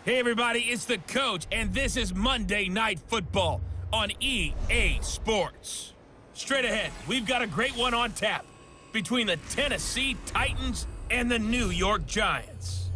Hey everybody, it's the coach, and this is Monday Night Football on EA Sports. Straight ahead, we've got a great one on tap between the Tennessee Titans and the New York Giants.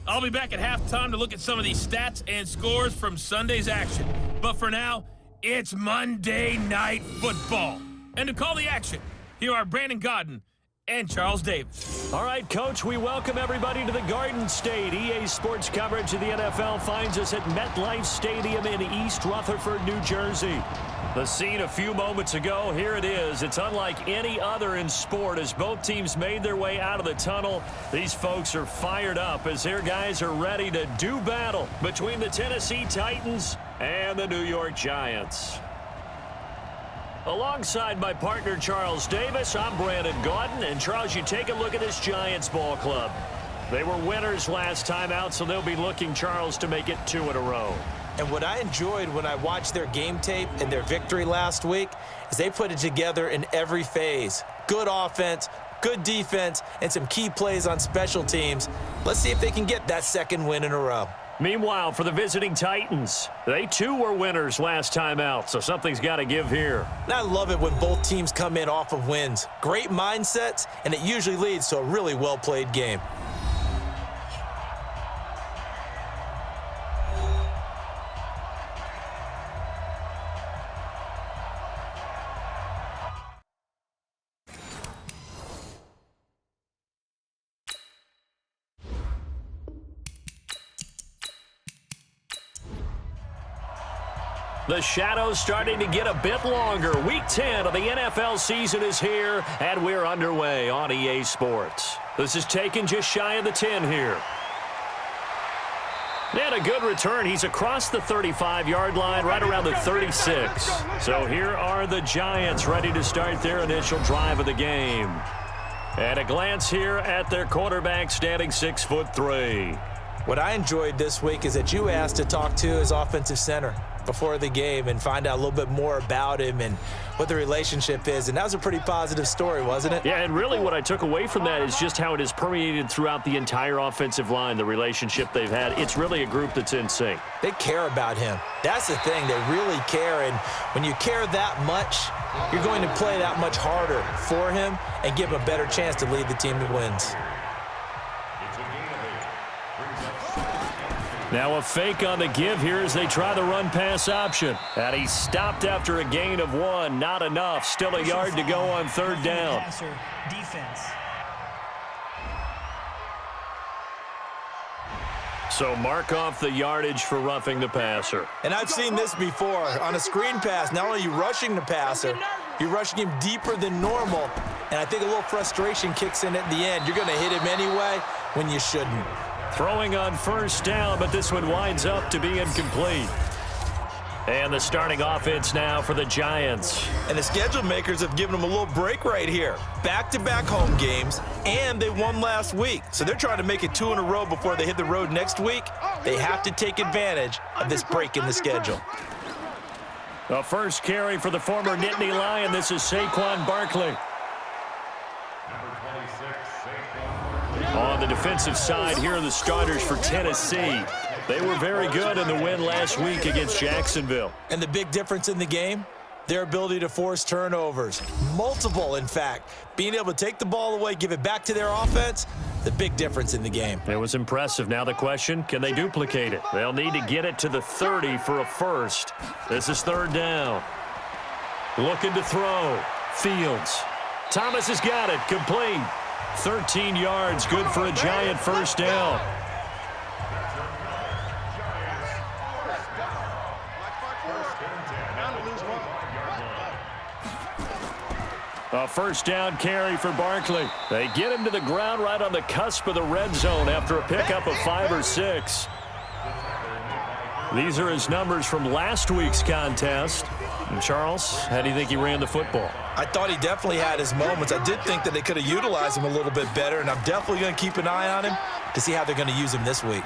I'll be back at halftime to look at some of these stats and scores from Sunday's action. But for now, it's Monday Night Football. And to call the action, here are Brandon Gaudin and Charles Davis. All right, Coach, we welcome everybody to the Garden State. EA Sports coverage of the NFL finds us at MetLife Stadium in East Rutherford, New Jersey. The scene a few moments ago, here it is. It's unlike any other in sport as both teams made their way out of the tunnel. These folks are fired up as their guys are ready to do battle between the Tennessee Titans and the New York Giants. Alongside my partner, Charles Davis, I'm Brandon Gaudin. And, Charles, you take a look at this Giants ball club. They were winners last time out, so they'll be looking, Charles, to make it 2 in a row. And what I enjoyed when I watched their game tape and their victory last week is they put it together in every phase. Good offense, good defense, and some key plays on special teams. Let's see if they can get that second win in a row. Meanwhile, for the visiting Titans, they too were winners last time out, so something's got to give here. And I love it when both teams come in off of wins. Great mindsets, and it usually leads to a really well-played game. The shadow's starting to get a bit longer. Week 10 of the NFL season is here, and we're underway on EA Sports. This is taken just shy of the 10 here. And a good return. He's across the 35-yard line, right around the 36. So here are the Giants ready to start their initial drive of the game. And a glance here at their quarterback, standing 6'3". What I enjoyed this week is that you asked to talk to his offensive center before the game and find out a little bit more about him and what the relationship is. And that was a pretty positive story, wasn't it? Yeah, and really what I took away from that is just how it has permeated throughout the entire offensive line, the relationship they've had. It's really a group that's in sync. They care about him. That's the thing. They really care. And when you care that much, you're going to play that much harder for him and give him a better chance to lead the team to wins. Now a fake on the give here as they try the run-pass option. And he stopped after a gain of 1. Not enough. Still a yard to go on third down. So mark off the yardage for roughing the passer. And I've seen this before. On a screen pass, not only are you rushing the passer, you're rushing him deeper than normal. And I think a little frustration kicks in at the end. You're going to hit him anyway when you shouldn't. Throwing on first down, but this one winds up to be incomplete. And the starting offense now for the Giants. And the schedule makers have given them a little break right here. Back-to-back home games, and they won last week. So they're trying to make it 2 in a row before they hit the road next week. They have to take advantage of this break in the schedule. The first carry for the former Nittany Lion. This is Saquon Barkley. On the defensive side, here are the starters for Tennessee. They were very good in the win last week against Jacksonville. And the big difference in the game? Their ability to force turnovers. Multiple, in fact. Being able to take the ball away, give it back to their offense, the big difference in the game. It was impressive. Now the question, can they duplicate it? They'll need to get it to the 30 for a first. This is third down. Looking to throw. Fields. Thomas has got it. Complete. 13 yards, good for a Giant first down. A first down carry for Barkley. They get him to the ground right on the cusp of the red zone after a pickup of 5 or 6. These are his numbers from last week's contest. And Charles, how do you think he ran the football? I thought he definitely had his moments. I did think that they could have utilized him a little bit better, and I'm definitely going to keep an eye on him to see how they're going to use him this week.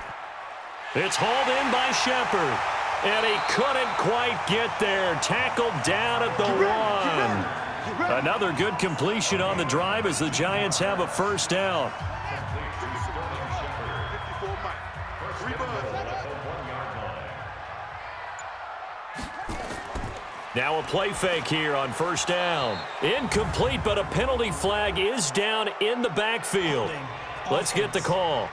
It's hauled in by Shepard, and he couldn't quite get there. Tackled down at the 1. Another good completion on the drive as the Giants have a first down. Now a play fake here on first down. Incomplete, but a penalty flag is down in the backfield. Let's get the call.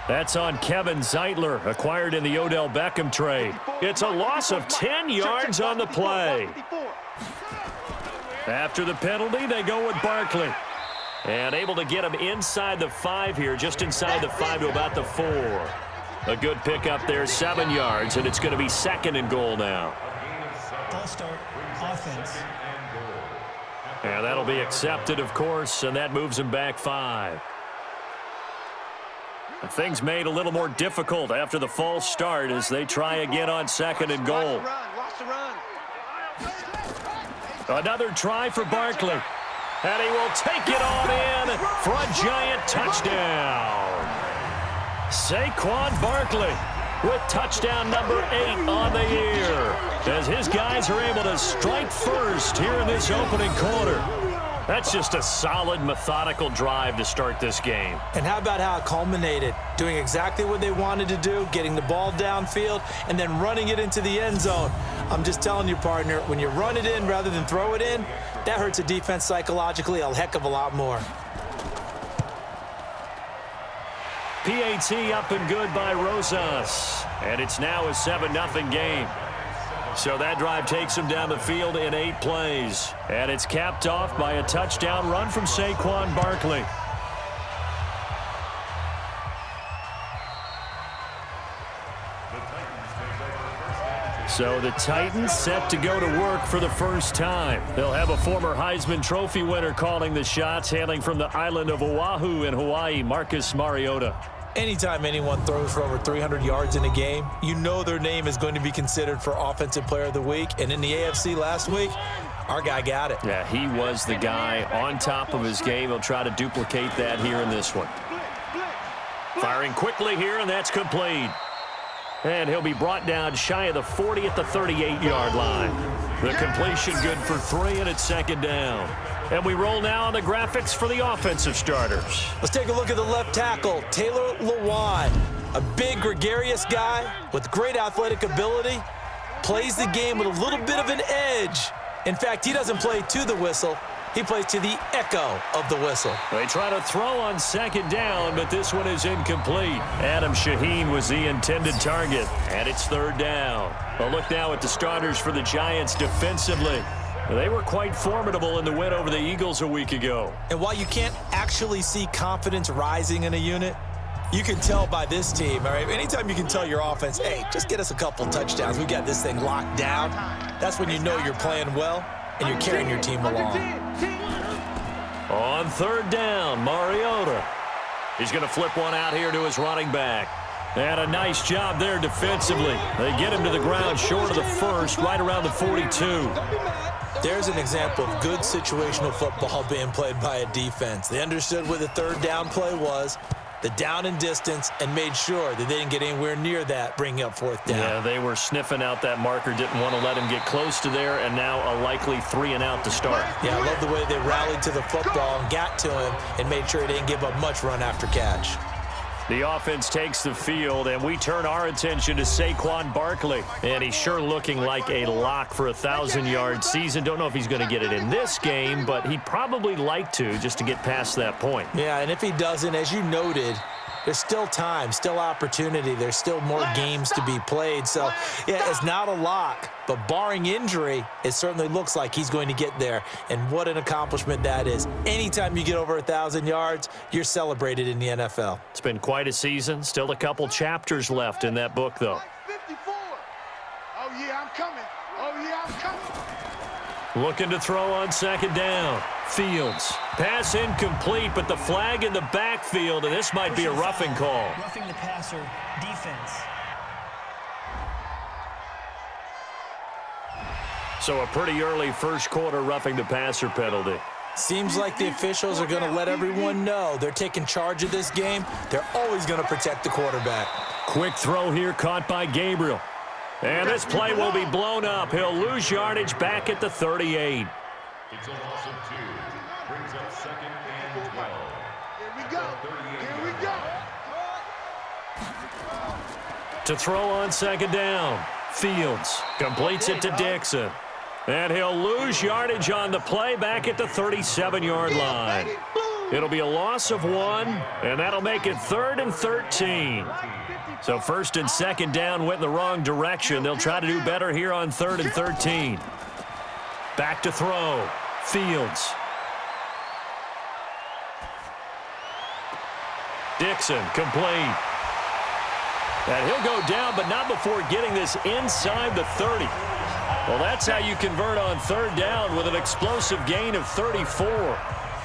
That's on Kevin Zeitler, acquired in the Odell Beckham trade. It's a loss of 10 yards on the play. After the penalty, they go with Barkley. And able to get him inside the 5 here, just inside the 5 to about the 4. A good pickup there, 7 yards, and it's going to be 2nd and goal now. False start, offense. And that'll be accepted, of course, and that moves him back 5. Things made a little more difficult after the false start as they try again on 2nd and goal. Another try for Barkley. And he will take it on in for a giant touchdown. Saquon Barkley with touchdown number 8 on the year as his guys are able to strike first here in this opening quarter. That's just a solid, methodical drive to start this game. And how about how it culminated? Doing exactly what they wanted to do, getting the ball downfield, and then running it into the end zone. I'm just telling you, partner, when you run it in rather than throw it in, that hurts a defense psychologically a heck of a lot more. PAT up and good by Rosas. And it's now a 7-0 game. So that drive takes him down the field in 8 plays. And it's capped off by a touchdown run from Saquon Barkley. So the Titans set to go to work for the first time. They'll have a former Heisman Trophy winner calling the shots, hailing from the island of Oahu in Hawaii, Marcus Mariota. Anytime anyone throws for over 300 yards in a game, you know their name is going to be considered for Offensive Player of the Week. And in the AFC last week, our guy got it. Yeah, he was the guy on top of his game. He'll try to duplicate that here in this one. Firing quickly here, and that's complete. And he'll be brought down shy of the 40 at the 38-yard line. The completion good for 3, and it's 2nd down. And we roll now on the graphics for the offensive starters. Let's take a look at the left tackle, Taylor Lewan. A big, gregarious guy with great athletic ability. Plays the game with a little bit of an edge. In fact, he doesn't play to the whistle. He plays to the echo of the whistle. They try to throw on 2nd down, but this one is incomplete. Adam Shaheen was the intended target, and it's 3rd down. A look now at the starters for the Giants defensively. They were quite formidable in the win over the Eagles a week ago. And while you can't actually see confidence rising in a unit, you can tell by this team, all right? Anytime you can tell your offense, hey, just get us a couple touchdowns. We got this thing locked down. That's when you know you're playing well and you're carrying your team along. On 3rd down, Mariota. He's going to flip one out here to his running back. And a nice job there defensively. They get him to the ground short of the 1st, right around the 42. There's an example of good situational football being played by a defense. They understood where the 3rd down play was, the down and distance, and made sure that they didn't get anywhere near that, bringing up 4th down. Yeah, they were sniffing out that marker, didn't want to let him get close to there, and now a likely 3 and out to start. Yeah, I love the way they rallied to the football and got to him and made sure he didn't give up much run after catch. The offense takes the field, and we turn our attention to Saquon Barkley. And he's sure looking like a lock for a 1,000-yard season. Don't know if he's going to get it in this game, but he'd probably like to just to get past that point. Yeah, and if he doesn't, as you noted, there's still time, still opportunity. There's still more games to be played. So, yeah, it's not a lock, but barring injury, it certainly looks like he's going to get there. And what an accomplishment that is. Anytime you get over 1,000 yards, you're celebrated in the NFL. It's been quite a season. Still a couple chapters left in that book, though. 54. Oh, yeah, I'm coming. Oh, yeah, I'm coming. Looking to throw on 2nd down. Fields. Pass incomplete, but the flag in the backfield, and this might be a roughing call. Roughing the passer, defense. So a pretty early 1st quarter roughing the passer penalty. Seems like the officials are going to let everyone know they're taking charge of this game. They're always going to protect the quarterback. Quick throw here caught by Gabriel. And this play will be blown up. He'll lose yardage back at the 38. It's a loss of 2. Brings up 2nd and 12. Here we go. Here we go. To throw on second down. Fields completes it to Dixon. And he'll lose yardage on the play back at the 37-yard line. It'll be a loss of 1, and that'll make it 3rd and 13. So 1st and 2nd down went in the wrong direction. They'll try to do better here on 3rd and 13. Back to throw. Fields. Dixon complete. And he'll go down, but not before getting this inside the 30. Well, that's how you convert on 3rd down with an explosive gain of 34.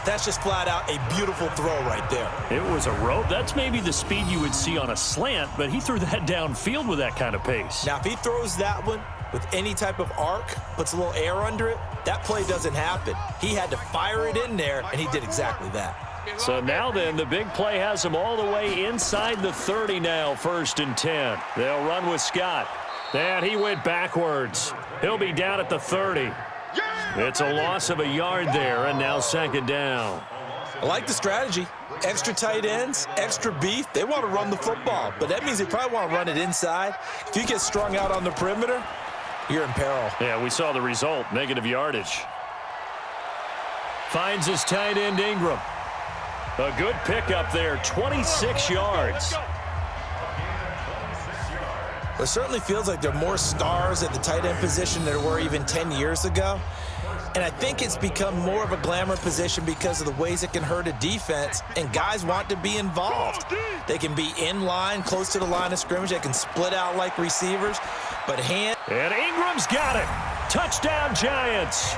That's just flat out a beautiful throw right there. It was a rope. That's maybe the speed you would see on a slant, but he threw that downfield with that kind of pace. Now, if he throws that one with any type of arc, puts a little air under it, that play doesn't happen. He had to fire it in there, and he did exactly that. So now then, the big play has him all the way inside the 30 now, 1st and 10. They'll run with Scott. And he went backwards. He'll be down at the 30. It's a loss of a yard there, and now 2nd down. I like the strategy. Extra tight ends, extra beef. They want to run the football, but that means they probably want to run it inside. If you get strung out on the perimeter, you're in peril. Yeah, we saw the result, negative yardage. Finds his tight end Ingram. A good pickup there, 26 yards. It certainly feels like there are more stars at the tight end position than there were even 10 years ago. And I think it's become more of a glamour position because of the ways it can hurt a defense, and guys want to be involved. They can be in line, close to the line of scrimmage. They can split out like receivers. But And Ingram's got it. Touchdown, Giants.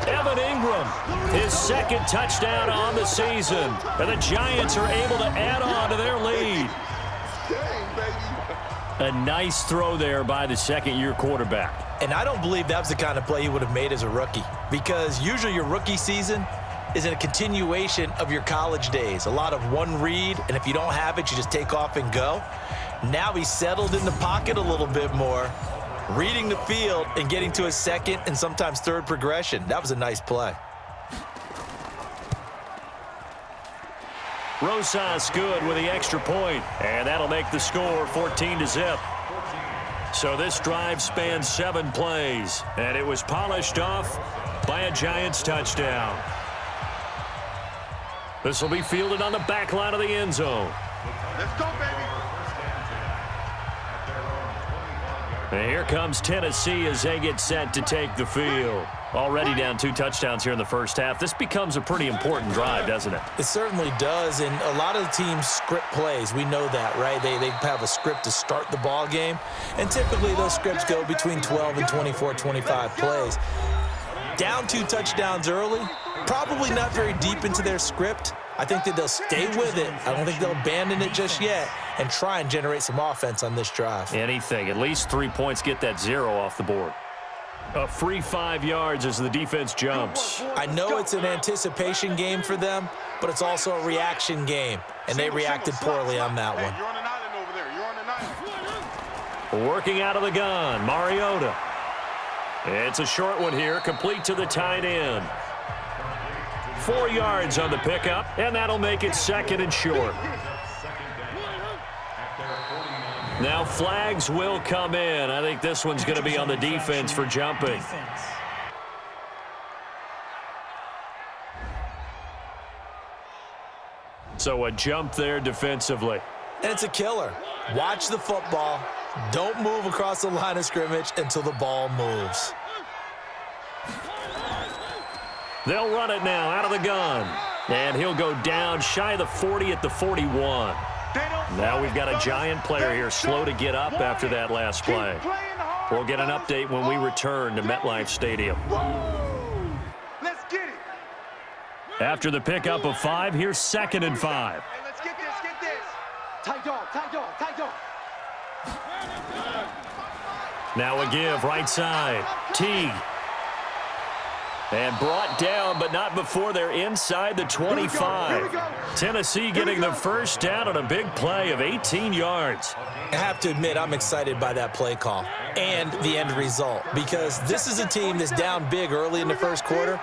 Evan Ingram, his 2nd touchdown on the season. And the Giants are able to add on to their lead. A nice throw there by the 2nd-year quarterback. And I don't believe that was the kind of play he would have made as a rookie, because usually your rookie season is in a continuation of your college days. A lot of one read, and if you don't have it, you just take off and go. Now he's settled in the pocket a little bit more, reading the field and getting to his 2nd and sometimes 3rd progression. That was a nice play. Rosas good with the extra point, and that'll make the score 14-0. So this drive spans 7 plays, and it was polished off by a Giants touchdown. This will be fielded on the back line of the end zone. Let's go, baby. And here comes Tennessee as they get set to take the field. Already down 2 touchdowns here in the first half. This becomes a pretty important drive, doesn't it? It certainly does, and a lot of the teams script plays. We know that, right? They have a script to start the ball game, and typically those scripts go between 12 and 24, 25 plays. Down 2 touchdowns early, probably not very deep into their script. I think that they'll stay with it. I don't think they'll abandon it just yet and try and generate some offense on this drive. Anything, at least 3 points, get that 0 off the board. A free 5 yards as the defense jumps. I know it's an anticipation game for them, but it's also a reaction game, and they reacted poorly on that one. You're on an island over there. You're on an island. Working out of the gun, Mariota. It's a short one here, complete to the tight end. 4 yards on the pickup, and that'll make it 2nd and short. Now flags will come in. I think this one's going to be on the defense for jumping. So a jump there defensively. And it's a killer. Watch the football. Don't move across the line of scrimmage until the ball moves. They'll run it now out of the gun. And he'll go down shy of the 40 at the 41. Now we've got a Giant player here slow to get up after that last play. We'll get an update when we return to MetLife Stadium. Let's get it. After the pickup of 5, here's 2nd and 5. Hey, let's get this, get this. Tight dog, tight dog, tight dog. Now a give right side. Teague. And brought down, but not before they're inside the 25. Tennessee getting the first down on a big play of 18 yards. I have to admit, I'm excited by that play call and the end result, because this is a team that's down big early in the first quarter,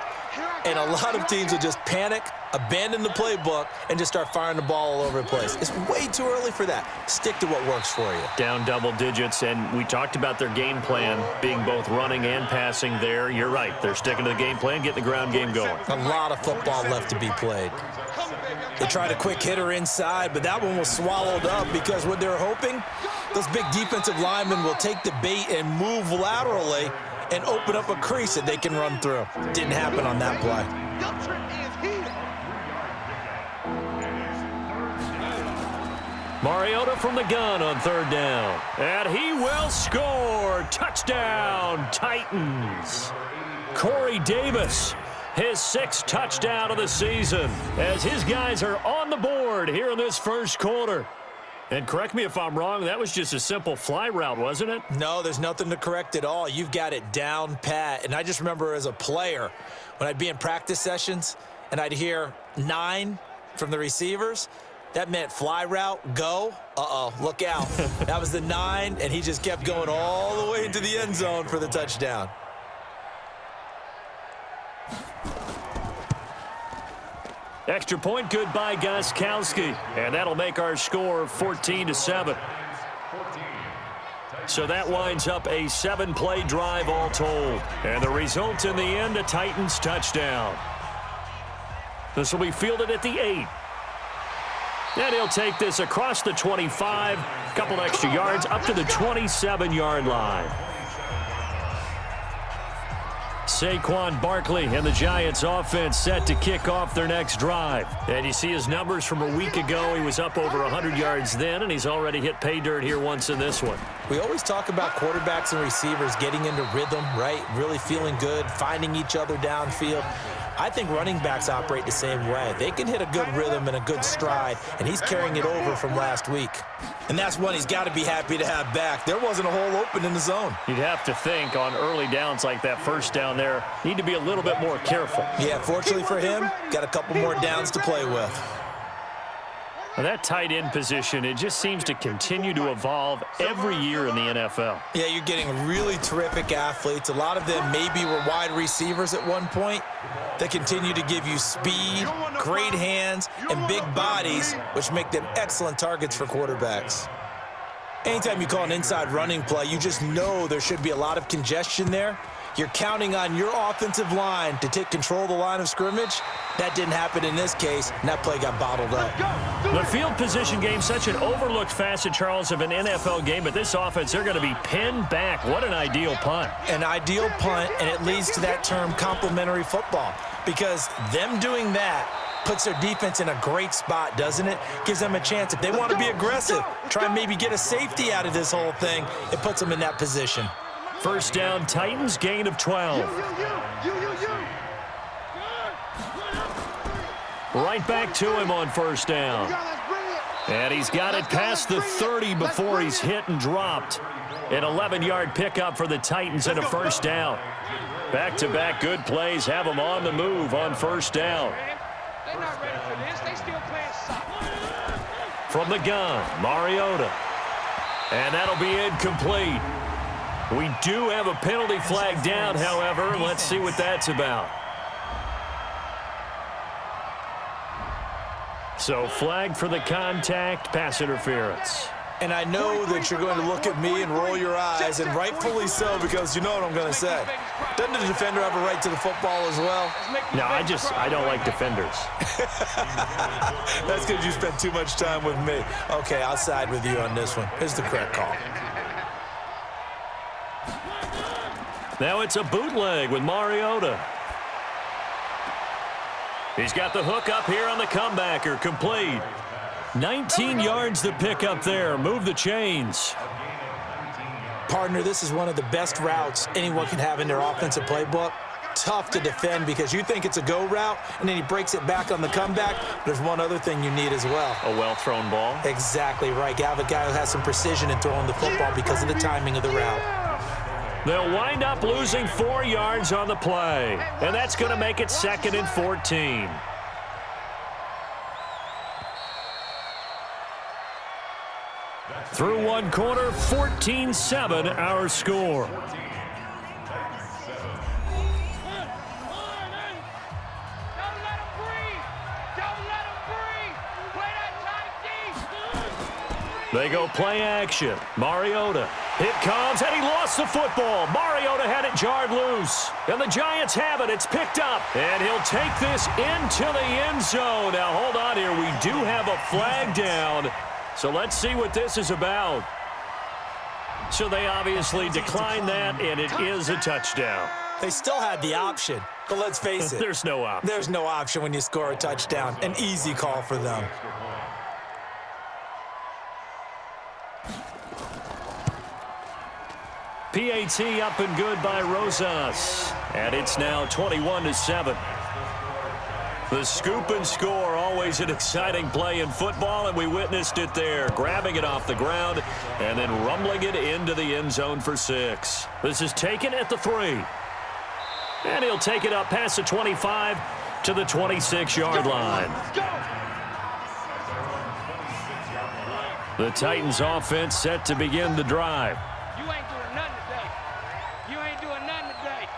And a lot of teams will just panic, abandon the playbook, and just start firing the ball all over the place. It's way too early for that. Stick to what works for you. Down double digits, and we talked about their game plan being both running and passing there. You're right. They're sticking to the game plan, getting the ground game going. A lot of football left to be played. They tried a quick hitter inside, but that one was swallowed up because what they're hoping, those big defensive linemen will take the bait and move laterally and open up a crease that they can run through. Didn't happen on that play. Mariota from the gun on third down. And he will score. Touchdown, Titans. Corey Davis, his 6th touchdown of the season, as his guys are on the board here in this first quarter. And correct me if I'm wrong, that was just a simple fly route, wasn't it? No, there's nothing to correct at all. You've got it down pat. And I just remember as a player, when I'd be in practice sessions and I'd hear 9 from the receivers, that meant fly route, go. Uh-oh, look out. That was the 9, and he just kept going all the way into the end zone for the touchdown. Extra point good by Gostkowski, and that'll make our score 14-7. So that winds up a 7-play drive all told. And the result in the end, a Titans touchdown. This will be fielded at the 8. And he'll take this across the 25, a couple extra yards up to the 27-yard line. Saquon Barkley and the Giants offense set to kick off their next drive. And you see his numbers from a week ago. He was up over 100 yards then, and he's already hit pay dirt here once in this one. We always talk about quarterbacks and receivers getting into rhythm, right? Really feeling good, finding each other downfield. I think running backs operate the same way. They can hit a good rhythm and a good stride, and he's carrying it over from last week. And that's one he's got to be happy to have back. There wasn't a hole open in the zone. You'd have to think on early downs like that first down there, need to be a little bit more careful. Yeah, fortunately for him, got a couple more downs to play with. Now that tight end position, it just seems to continue to evolve every year in the NFL. Yeah, you're getting really terrific athletes. A lot of them maybe were wide receivers at one point. They continue to give you speed, great hands, and big bodies, which make them excellent targets for quarterbacks. Anytime you call an inside running play, you just know there should be a lot of congestion there. You're counting on your offensive line to take control of the line of scrimmage. That didn't happen in this case, and that play got bottled up. The field position game, such an overlooked facet, Charles, of an NFL game, but this offense, they're going to be pinned back. What an ideal punt. An ideal punt, and it leads to that term complementary football, because them doing that puts their defense in a great spot, doesn't it? Gives them a chance. If they want to be aggressive, try and maybe get a safety out of this whole thing, it puts them in that position. First down, Titans, gain of 12. Right back to him on first down. And he's got it past the 30 before he's hit and dropped. An 11-yard pickup for the Titans and a first down. Back-to-back good plays have them on the move on first down. They're not ready for this. They still playing soccer. From the gun, Mariota. And that'll be incomplete. We do have a penalty flag down, however. Let's see what that's about. So flag for the contact, pass interference. And I know that you're going to look at me and roll your eyes, and rightfully so, because you know what I'm going to say. Doesn't the defender have a right to the football as well? No, I don't like defenders. That's because you spent too much time with me. Okay, I'll side with you on this one. Here's the correct call. Now it's a bootleg with Mariota. He's got the hook up here on the comebacker, complete. 19 yards to pick up there. Move the chains. Partner, this is one of the best routes anyone can have in their offensive playbook. Tough to defend because you think it's a go route, and then he breaks it back on the comeback. There's one other thing you need as well. A well-thrown ball. Exactly right. You have a guy who has some precision in throwing the football because of the timing of the route. They'll wind up losing 4 yards on the play, and that's going to make it 2nd and 14. Through one quarter, 14-7 our score. They go play action. Mariota. It comes, and he lost the football. Mariota had it jarred loose. And the Giants have it. It's picked up. And he'll take this into the end zone. Now, hold on here. We do have a flag down. So let's see what this is about. So they obviously declined that, and it is a touchdown. They still had the option, but let's face it. There's no option. There's no option when you score a touchdown. An easy call for them. PAT up and good by Rosas. And it's now 21-7. The scoop and score, always an exciting play in football, and we witnessed it there, grabbing it off the ground and then rumbling it into the end zone for 6. This is taken at the 3. And he'll take it up past the 25 to the 26-yard line. The Titans offense set to begin the drive. You ain't doing nothing today. You ain't doing nothing today.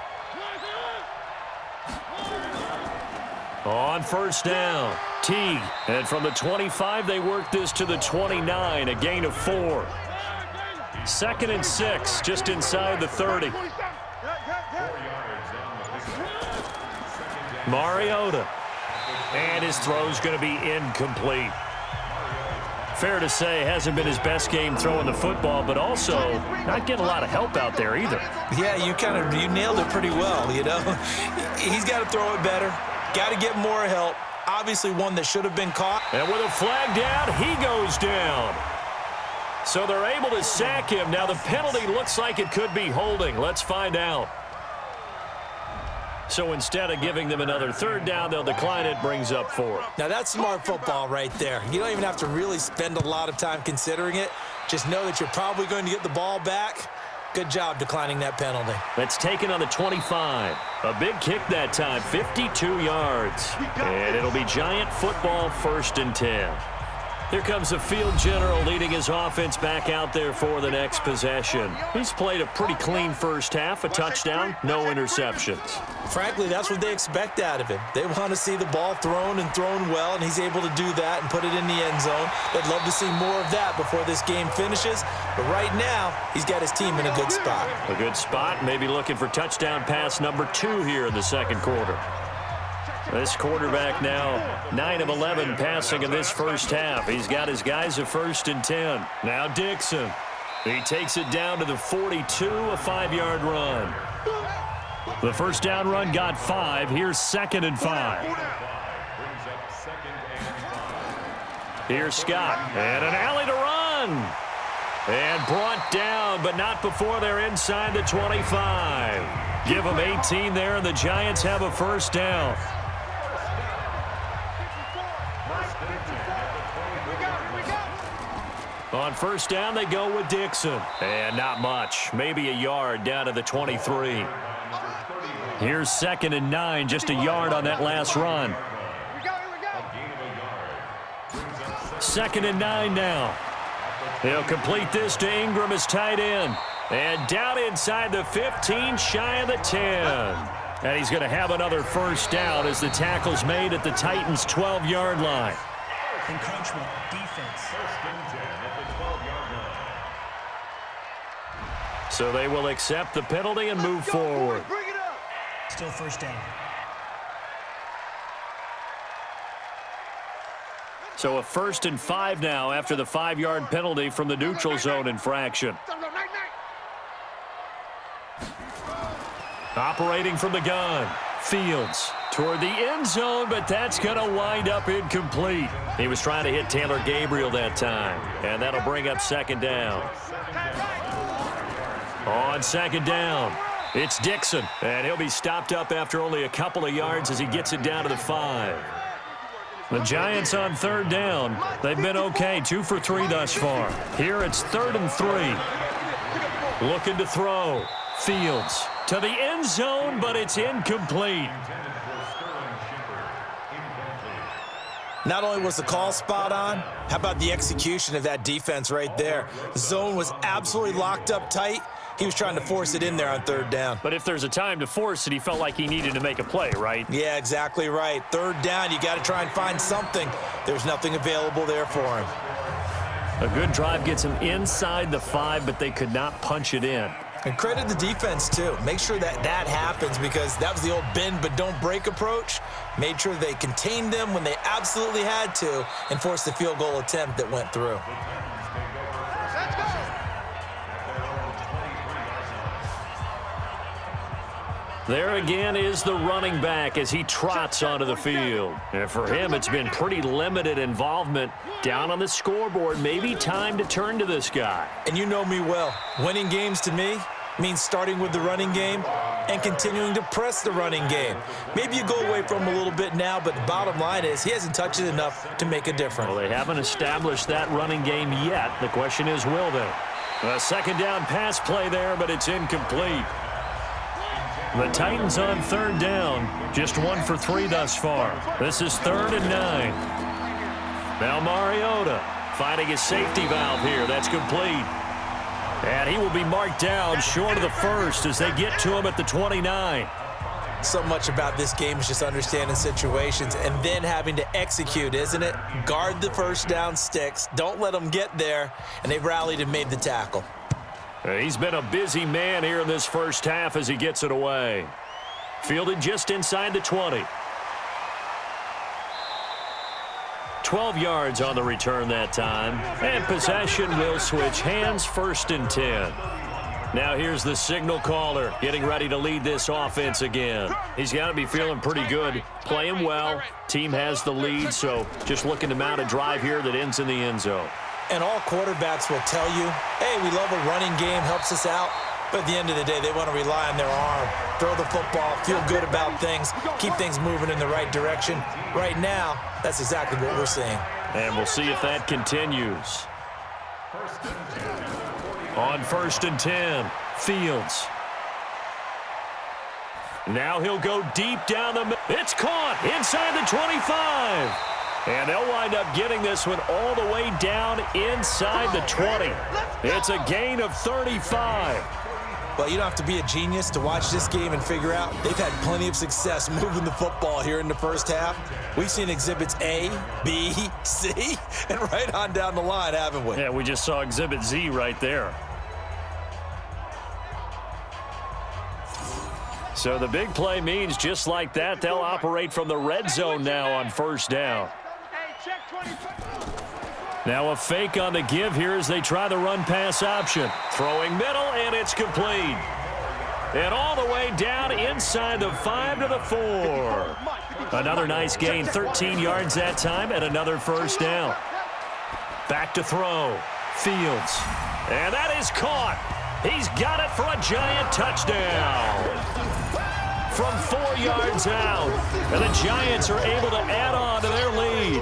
On first down, Teague. And from the 25, they work this to the 29, a gain of 4. 2nd and 6, just inside the 30. Mariota. And his throw's going to be incomplete. Fair to say, hasn't been his best game throwing the football, but also not getting a lot of help out there either. Yeah, you nailed it pretty well, you know. He's got to throw it better. Got to get more help. Obviously one that should have been caught. And with a flag down, he goes down. So they're able to sack him. Now the penalty looks like it could be holding. Let's find out. So instead of giving them another 3rd down, they'll decline it, brings up 4. Now that's smart football right there. You don't even have to really spend a lot of time considering it. Just know that you're probably going to get the ball back. Good job declining that penalty. That's taken on the 25. A big kick that time, 52 yards. And it'll be Giant football, 1st and 10. Here comes the field general leading his offense back out there for the next possession. He's played a pretty clean first half, a touchdown, no interceptions. Frankly, that's what they expect out of him. They want to see the ball thrown and thrown well, and he's able to do that and put it in the end zone. They'd love to see more of that before this game finishes. But right now, he's got his team in a good spot. A good spot, maybe looking for touchdown pass number 2 here in the 2nd quarter. This quarterback now 9 of 11 passing in this first half. He's got his guys at 1st and 10. Now Dixon. He takes it down to the 42, a 5-yard run. The first down run got 5. Here's 2nd and 5. Here's Scott. And an alley to run. And brought down, but not before they're inside the 25. Give them 18 there, and the Giants have a first down. On first down, they go with Dixon. And not much. Maybe a yard down to the 23. Here's 2nd and 9, just a yard on that last run. 2nd and 9 now. He'll complete this to Ingram as tight end. And down inside the 15, shy of the 10. And he's going to have another first down as the tackle's made at the Titans' 12-yard line. Encroachment, defense. So they will accept the penalty and move forward. Still first down. So a 1st and 5 now after the 5-yard penalty from the neutral zone infraction. Operating from the gun. Fields toward the end zone, but that's going to wind up incomplete. He was trying to hit Taylor Gabriel that time, and that'll bring up 2nd down. On 2nd down, it's Dixon, and he'll be stopped up after only a couple of yards as he gets it down to the 5. The Giants on 3rd down. They've been okay, 2 for 3 thus far. Here it's 3rd and 3. Looking to throw. Fields to the end zone, but it's incomplete. Not only was the call spot on, how about the execution of that defense right there? The zone was absolutely locked up tight. He was trying to force it in there on 3rd down. But if there's a time to force it, he felt like he needed to make a play, right? Yeah, exactly right. 3rd down, you got to try and find something. There's nothing available there for him. A good drive gets them inside the 5, but they could not punch it in. And credit the defense, too. Make sure that that happens because that was the old bend but don't break approach. Made sure they contained them when they absolutely had to and forced the field goal attempt that went through. Let's go. There again is the running back as he trots onto the field. And for him, it's been pretty limited involvement. Down on the scoreboard, maybe time to turn to this guy. And you know me well. Winning games to me means starting with the running game and continuing to press the running game. Maybe you go away from him a little bit now, but the bottom line is he hasn't touched it enough to make a difference. Well, they haven't established that running game yet. The question is, will they? A second down pass play there, but it's incomplete. The Titans on third down, just 1 for 3 thus far. This is 3rd and 9. Now Mariota finding his safety valve here. That's complete. And he will be marked down short of the first as they get to him at the 29. So much about this game is just understanding situations and then having to execute, isn't it? Guard the first down sticks. Don't let them get there. And they rallied and made the tackle. He's been a busy man here in this first half as he gets it away. Fielded just inside the 20. 12 yards on the return that time. And possession will switch hands, 1st and 10. Now here's the signal caller getting ready to lead this offense again. He's got to be feeling pretty good, playing well. Team has the lead, so just looking to mount a drive here that ends in the end zone. And all quarterbacks will tell you, hey, we love a running game, helps us out. But at the end of the day, they want to rely on their arm, throw the football, feel good about things, keep things moving in the right direction. Right now, that's exactly what we're seeing. And we'll see if that continues. On 1st and 10, Fields. Now he'll go deep down the middle. It's caught inside the 25. And they'll wind up getting this one all the way down inside the 20. It's a gain of 35. Well, you don't have to be a genius to watch this game and figure out they've had plenty of success moving the football here in the first half. We've seen exhibits A, B, C, and right on down the line, haven't we? Yeah, we just saw exhibit Z right there. So the big play means just like that, they'll operate from the red zone now on 1st down. Now a fake on the give here as they try the run-pass option. Throwing middle, and it's complete. And all the way down inside the 5 to the 4. Another nice gain, 13 yards that time, and another 1st down. Back to throw. Fields. And that is caught. He's got it for a giant touchdown. From 4 yards out. And the Giants are able to add on to their lead.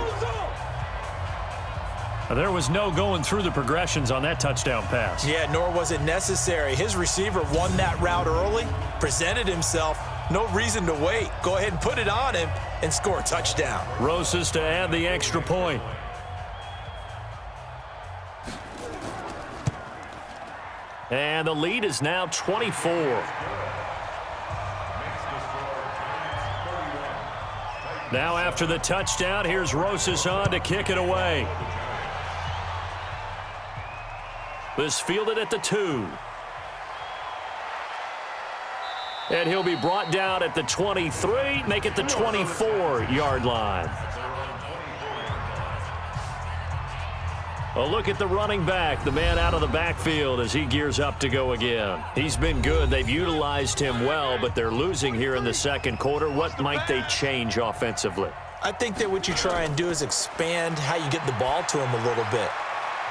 There was no going through the progressions on that touchdown pass. Yeah, nor was it necessary. His receiver won that route early, presented himself. No reason to wait. Go ahead and put it on him and score a touchdown. Rosas to add the extra point. And the lead is now 24. Now after the touchdown, here's Rosas on to kick it away. This fielded at the 2. And he'll be brought down at the 23, make it the 24-yard line. A look at the running back, the man out of the backfield as he gears up to go again. He's been good. They've utilized him well, but they're losing here in the second quarter. What might they change offensively? I think that what you try and do is expand how you get the ball to him a little bit.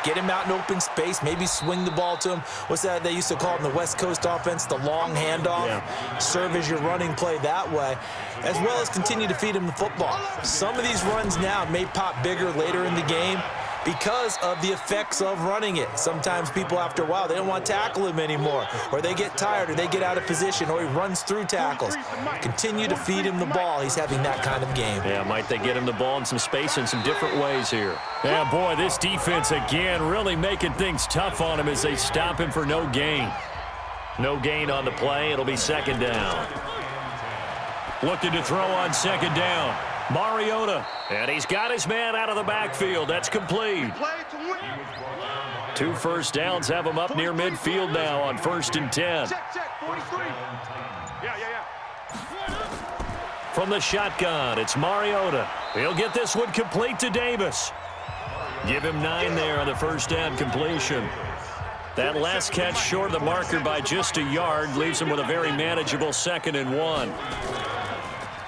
Get him out in open space, maybe swing the ball to him. What's that they used to call it in the West Coast offense, the long handoff? Yeah. Serve as your running play that way, as well as continue to feed him the football. Some of these runs now may pop bigger later in the game because of the effects of running it. Sometimes people, after a while, they don't want to tackle him anymore, or they get tired, or they get out of position, or he runs through tackles. Continue to feed him the ball. He's having that kind of game. Yeah, might they get him the ball in some space in some different ways here. Yeah, boy, this defense again really making things tough on him as they stop him for no gain. No gain on the play. It'll be 2nd down. Looking to throw on 2nd down. Mariota. And he's got his man out of the backfield. That's complete. 2 first downs have them up near midfield now on 1st and 10. Check, 43. Yeah. From the shotgun, it's Mariota. He'll get this one complete to Davis. Give him 9 there on the first down completion. That last catch short of the marker by just a yard leaves him with a very manageable 2nd and 1.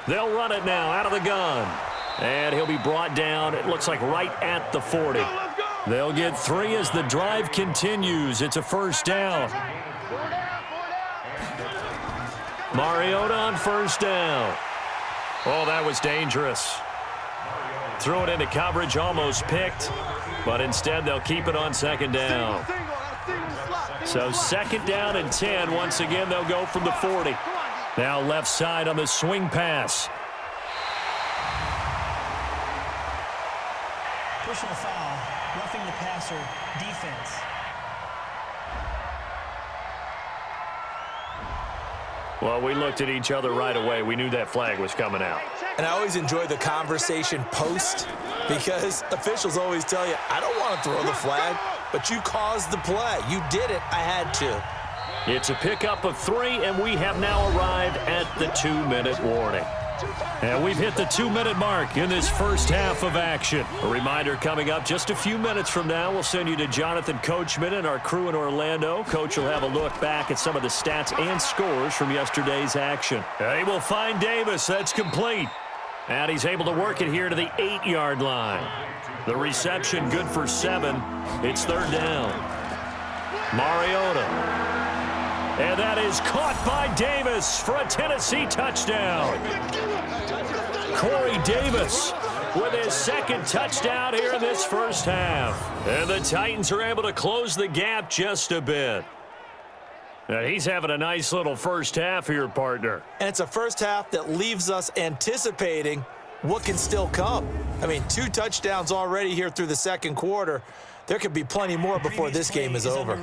They'll run it now out of the gun. And he'll be brought down, it looks like right at the 40. They'll get 3 as the drive continues. It's a first down. Mariota on first down. Oh, that was dangerous. Threw it into coverage, almost picked. But instead, they'll keep it on 2nd down. So 2nd down and 10. Once again, they'll go from the 40. Now left side on the swing pass. Personal foul, roughing the passer, defense. Well, we looked at each other right away. We knew that flag was coming out. And I always enjoy the conversation post because officials always tell you, I don't want to throw the flag, but you caused the play. You did it. I had to. It's a pickup of 3, and we have now arrived at the 2-minute warning. And we've hit the 2-minute mark in this first half of action. A reminder coming up just a few minutes from now, we'll send you to Jonathan Coachman and our crew in Orlando. Coach will have a look back at some of the stats and scores from yesterday's action. They will find Davis. That's complete. And he's able to work it here to the 8-yard line. The reception good for 7. It's 3rd down. Mariota. And that is caught by Davis for a Tennessee touchdown. Corey Davis with his 2nd touchdown here in this first half. And the Titans are able to close the gap just a bit. Now he's having a nice little first half here, partner. And it's a first half that leaves us anticipating what can still come. I mean, 2 touchdowns already here through the 2nd quarter. There could be plenty more before this game is over.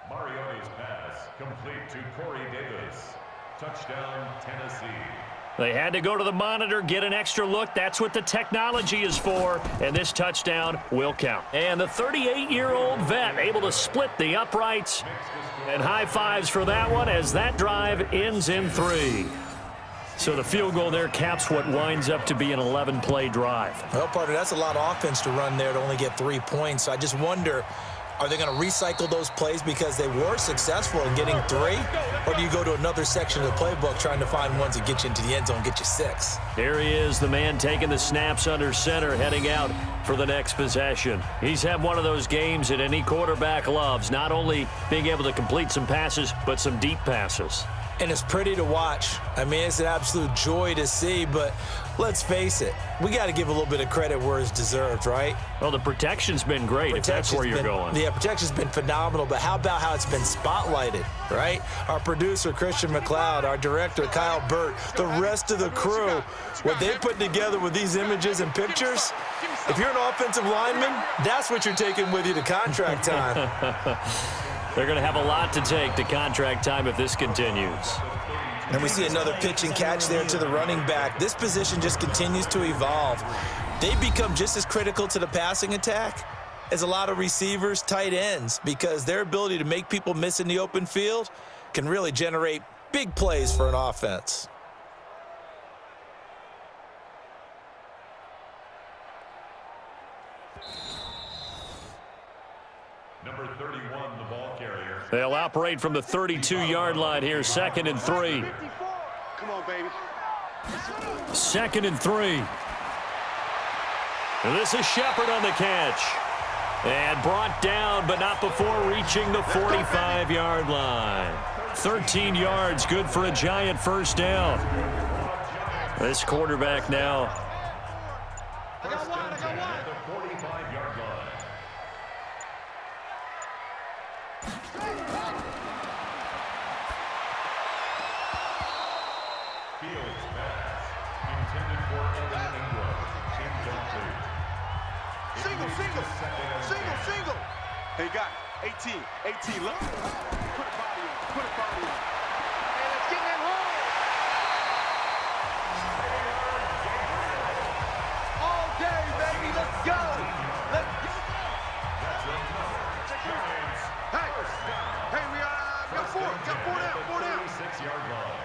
Mariota's pass complete to Corey Davis. Touchdown, Tennessee. They had to go to the monitor, get an extra look. That's what the technology is for. And this touchdown will count. And the 38-year-old vet able to split the uprights. And high fives for that one as that drive ends in 3. So the field goal there caps what winds up to be an 11-play drive. Well, partner, that's a lot of offense to run there to only get 3 points. So I just wonder, are they going to recycle those plays because they were successful in getting 3? Or do you go to another section of the playbook trying to find ones that get you into the end zone and get you 6? Here he is, the man taking the snaps under center, heading out for the next possession. He's had one of those games that any quarterback loves, not only being able to complete some passes, but some deep passes. And it's pretty to watch. I mean, it's an absolute joy to see, but let's face it, we got to give a little bit of credit where it's deserved, right? Well, the protection's been great, if that's where you're going. Yeah, protection's been phenomenal, but how about how it's been spotlighted, right? Our producer, Christian McLeod, our director, Kyle Burt, the rest of the crew, what they put together with these images and pictures, if you're an offensive lineman, that's what you're taking with you to contract time. They're going to have a lot to take to contract time if this continues. And we see another pitch and catch there to the running back. This position just continues to evolve. They become just as critical to the passing attack as a lot of receivers, tight ends, because their ability to make people miss in the open field can really generate big plays for an offense. Number 31, the ball carrier. They'll operate from the 32-yard line here, 2nd and 3. Come on, baby. 2nd and 3. And this is Shepard on the catch. And brought down, but not before reaching the 45-yard line. 13 yards, good for a giant first down. This quarterback now. First down at the 45-yard line. Fields back. complete. Single, single, single, single. Hey, got it. 18, look. Put a body on, put a body on. And let's get that home. All day, baby. Let's go. Let's go. That's another Giants Hey, first down. hey, we got four down, four down. 36-yard line.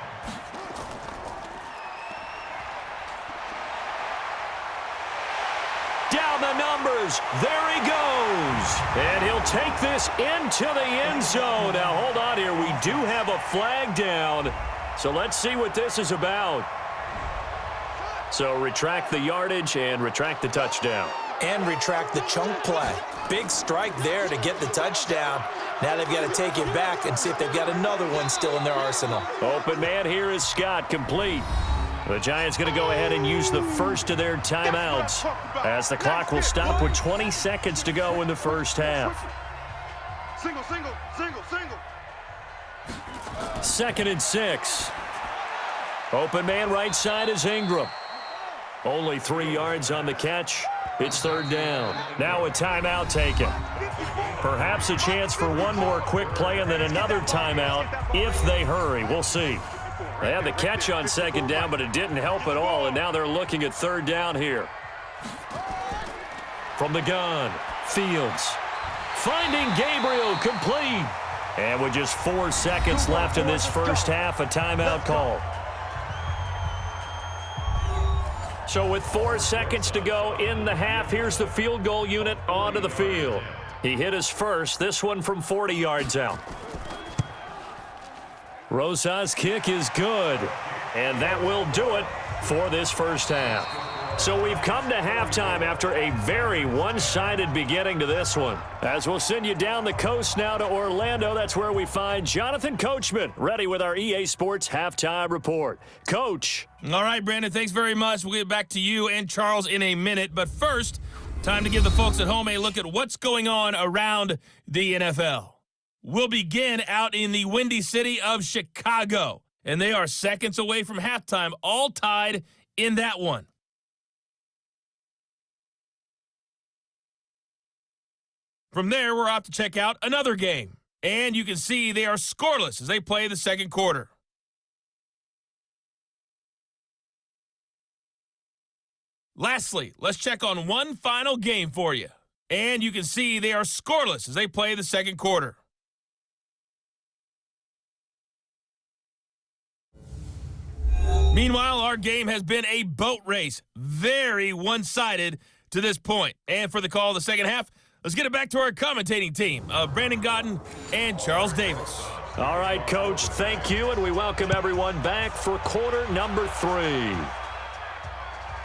Down the numbers. There he goes. And he'll take this into the end zone. Now, hold on here. We do have a flag down. So let's see what this is about. So retract the yardage and retract the touchdown. And retract the chunk play. Big strike there to get the touchdown. Now they've got to take it back and see if they've got another one still in their arsenal. Open man here is Scott, complete. The Giants going to go ahead and use the first of their timeouts as the clock will stop with 20 seconds to go in the first half. Single, single, single, single. 2nd and 6. Open man right side is Ingram. Only 3 yards on the catch. It's 3rd down. Now a timeout taken. Perhaps a chance for one more quick play and then another timeout if they hurry. We'll see. They had the catch on 2nd down, but it didn't help at all, and now they're looking at 3rd down here. From the gun, Fields. Finding Gabriel, complete. And with just 4 seconds left in this first half, a timeout call. So with 4 seconds to go in the half, here's the field goal unit onto the field. He hit his first, this one from 40 yards out. Rosas' kick is good, and that will do it for this first half. So we've come to halftime after a very one-sided beginning to this one. As we'll send you down the coast now to Orlando, that's where we find Jonathan Coachman, ready with our EA Sports Halftime Report. Coach. All right, Brandon, thanks very much. We'll get back to you and Charles in a minute. But first, time to give the folks at home a look at what's going on around the NFL. We'll begin out in the Windy City of Chicago, and they are seconds away from halftime, all tied in that one. From there, we're off to check out another game, and you can see they are scoreless as they play the second quarter. Lastly, let's check on one final game for you, and you can see they are scoreless as they play the second quarter. Meanwhile, our game has been a boat race, very one-sided to this point. And for the call of the second half, let's get it back to our commentating team of Brandon Gaudin and Charles Davis. All right, Coach, thank you, and we welcome everyone back for quarter number 3.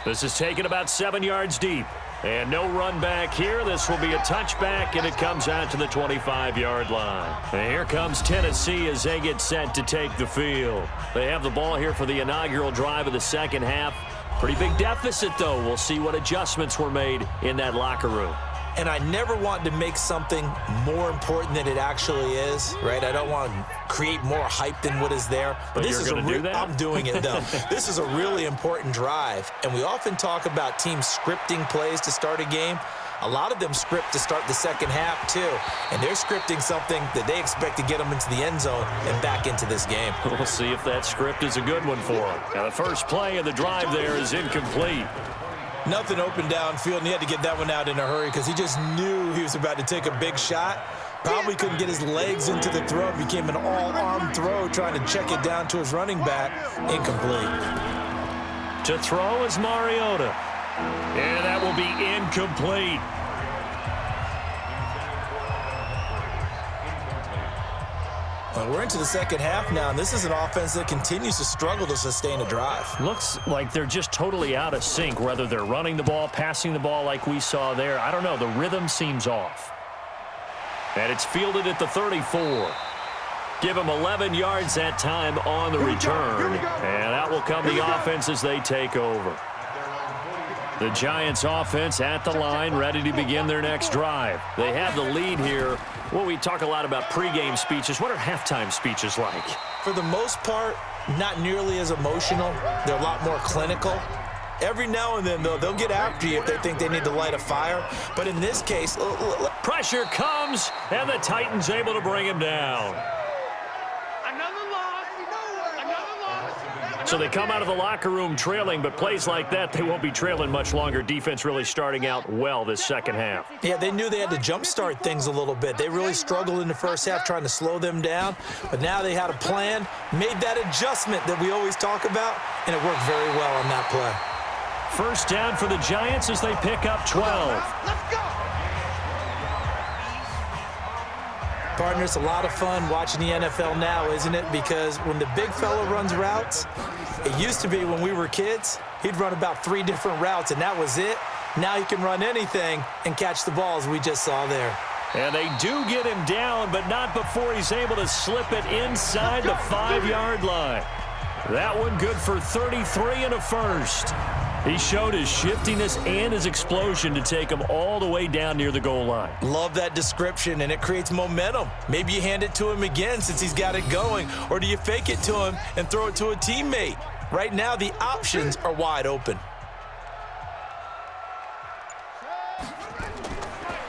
This is taken about 7 yards deep. And no run back here. This will be a touchback, and it comes out to the 25-yard line. And here comes Tennessee as they get set to take the field. They have the ball here for the inaugural drive of the second half. Pretty big deficit, though. We'll see what adjustments were made in that locker room. And I never want to make something more important than it actually is, right? I don't want to create more hype than what is there. But this you're going to do that? I'm doing it, though. This is a really important drive. And we often talk about teams scripting plays to start a game. A lot of them script to start the second half, too. And they're scripting something that they expect to get them into the end zone and back into this game. We'll see if that script is a good one for them. Now, the first play of the drive there is incomplete. Nothing open downfield, and he had to get that one out in a hurry because he just knew he was about to take a big shot. Probably couldn't get his legs into the throw. It became an all-arm throw trying to check it down to his running back. Incomplete. To throw is Mariota. And that will be incomplete. Well, we're into the second half now, and this is an offense that continues to struggle to sustain a drive. Looks like they're just totally out of sync, whether they're running the ball, passing the ball like we saw there. I don't know. The rhythm seems off. And it's fielded at the 34. Give them 11 yards that time on the return. And out will come the offense as they take over. The Giants offense at the line, ready to begin their next drive. They have the lead here. Well, we talk a lot about pregame speeches. What are halftime speeches like? For the most part, not nearly as emotional. They're a lot more clinical. Every now and then, though, they'll get after you if they think they need to light a fire. But in this case, pressure comes, and the Titans able to bring him down. So they come out of the locker room trailing, but plays like that, they won't be trailing much longer. Defense really starting out well this second half. Yeah, they knew they had to jumpstart things a little bit. They really struggled in the first half trying to slow them down, but now they had a plan, made that adjustment that we always talk about, and it worked very well on that play. First down for the Giants as they pick up 12. Let's go. Partner, it's a lot of fun watching the NFL now, isn't it? Because when the big fella runs routes, it used to be when we were kids, he'd run about 3 different routes, and that was it. Now he can run anything and catch the balls we just saw there. And they do get him down, but not before he's able to slip it inside the 5-yard line. That one good for 33 and a first. He showed his shiftiness and his explosion to take him all the way down near the goal line. Love that description, and it creates momentum. Maybe you hand it to him again since he's got it going, or do you fake it to him and throw it to a teammate? Right now, the options are wide open.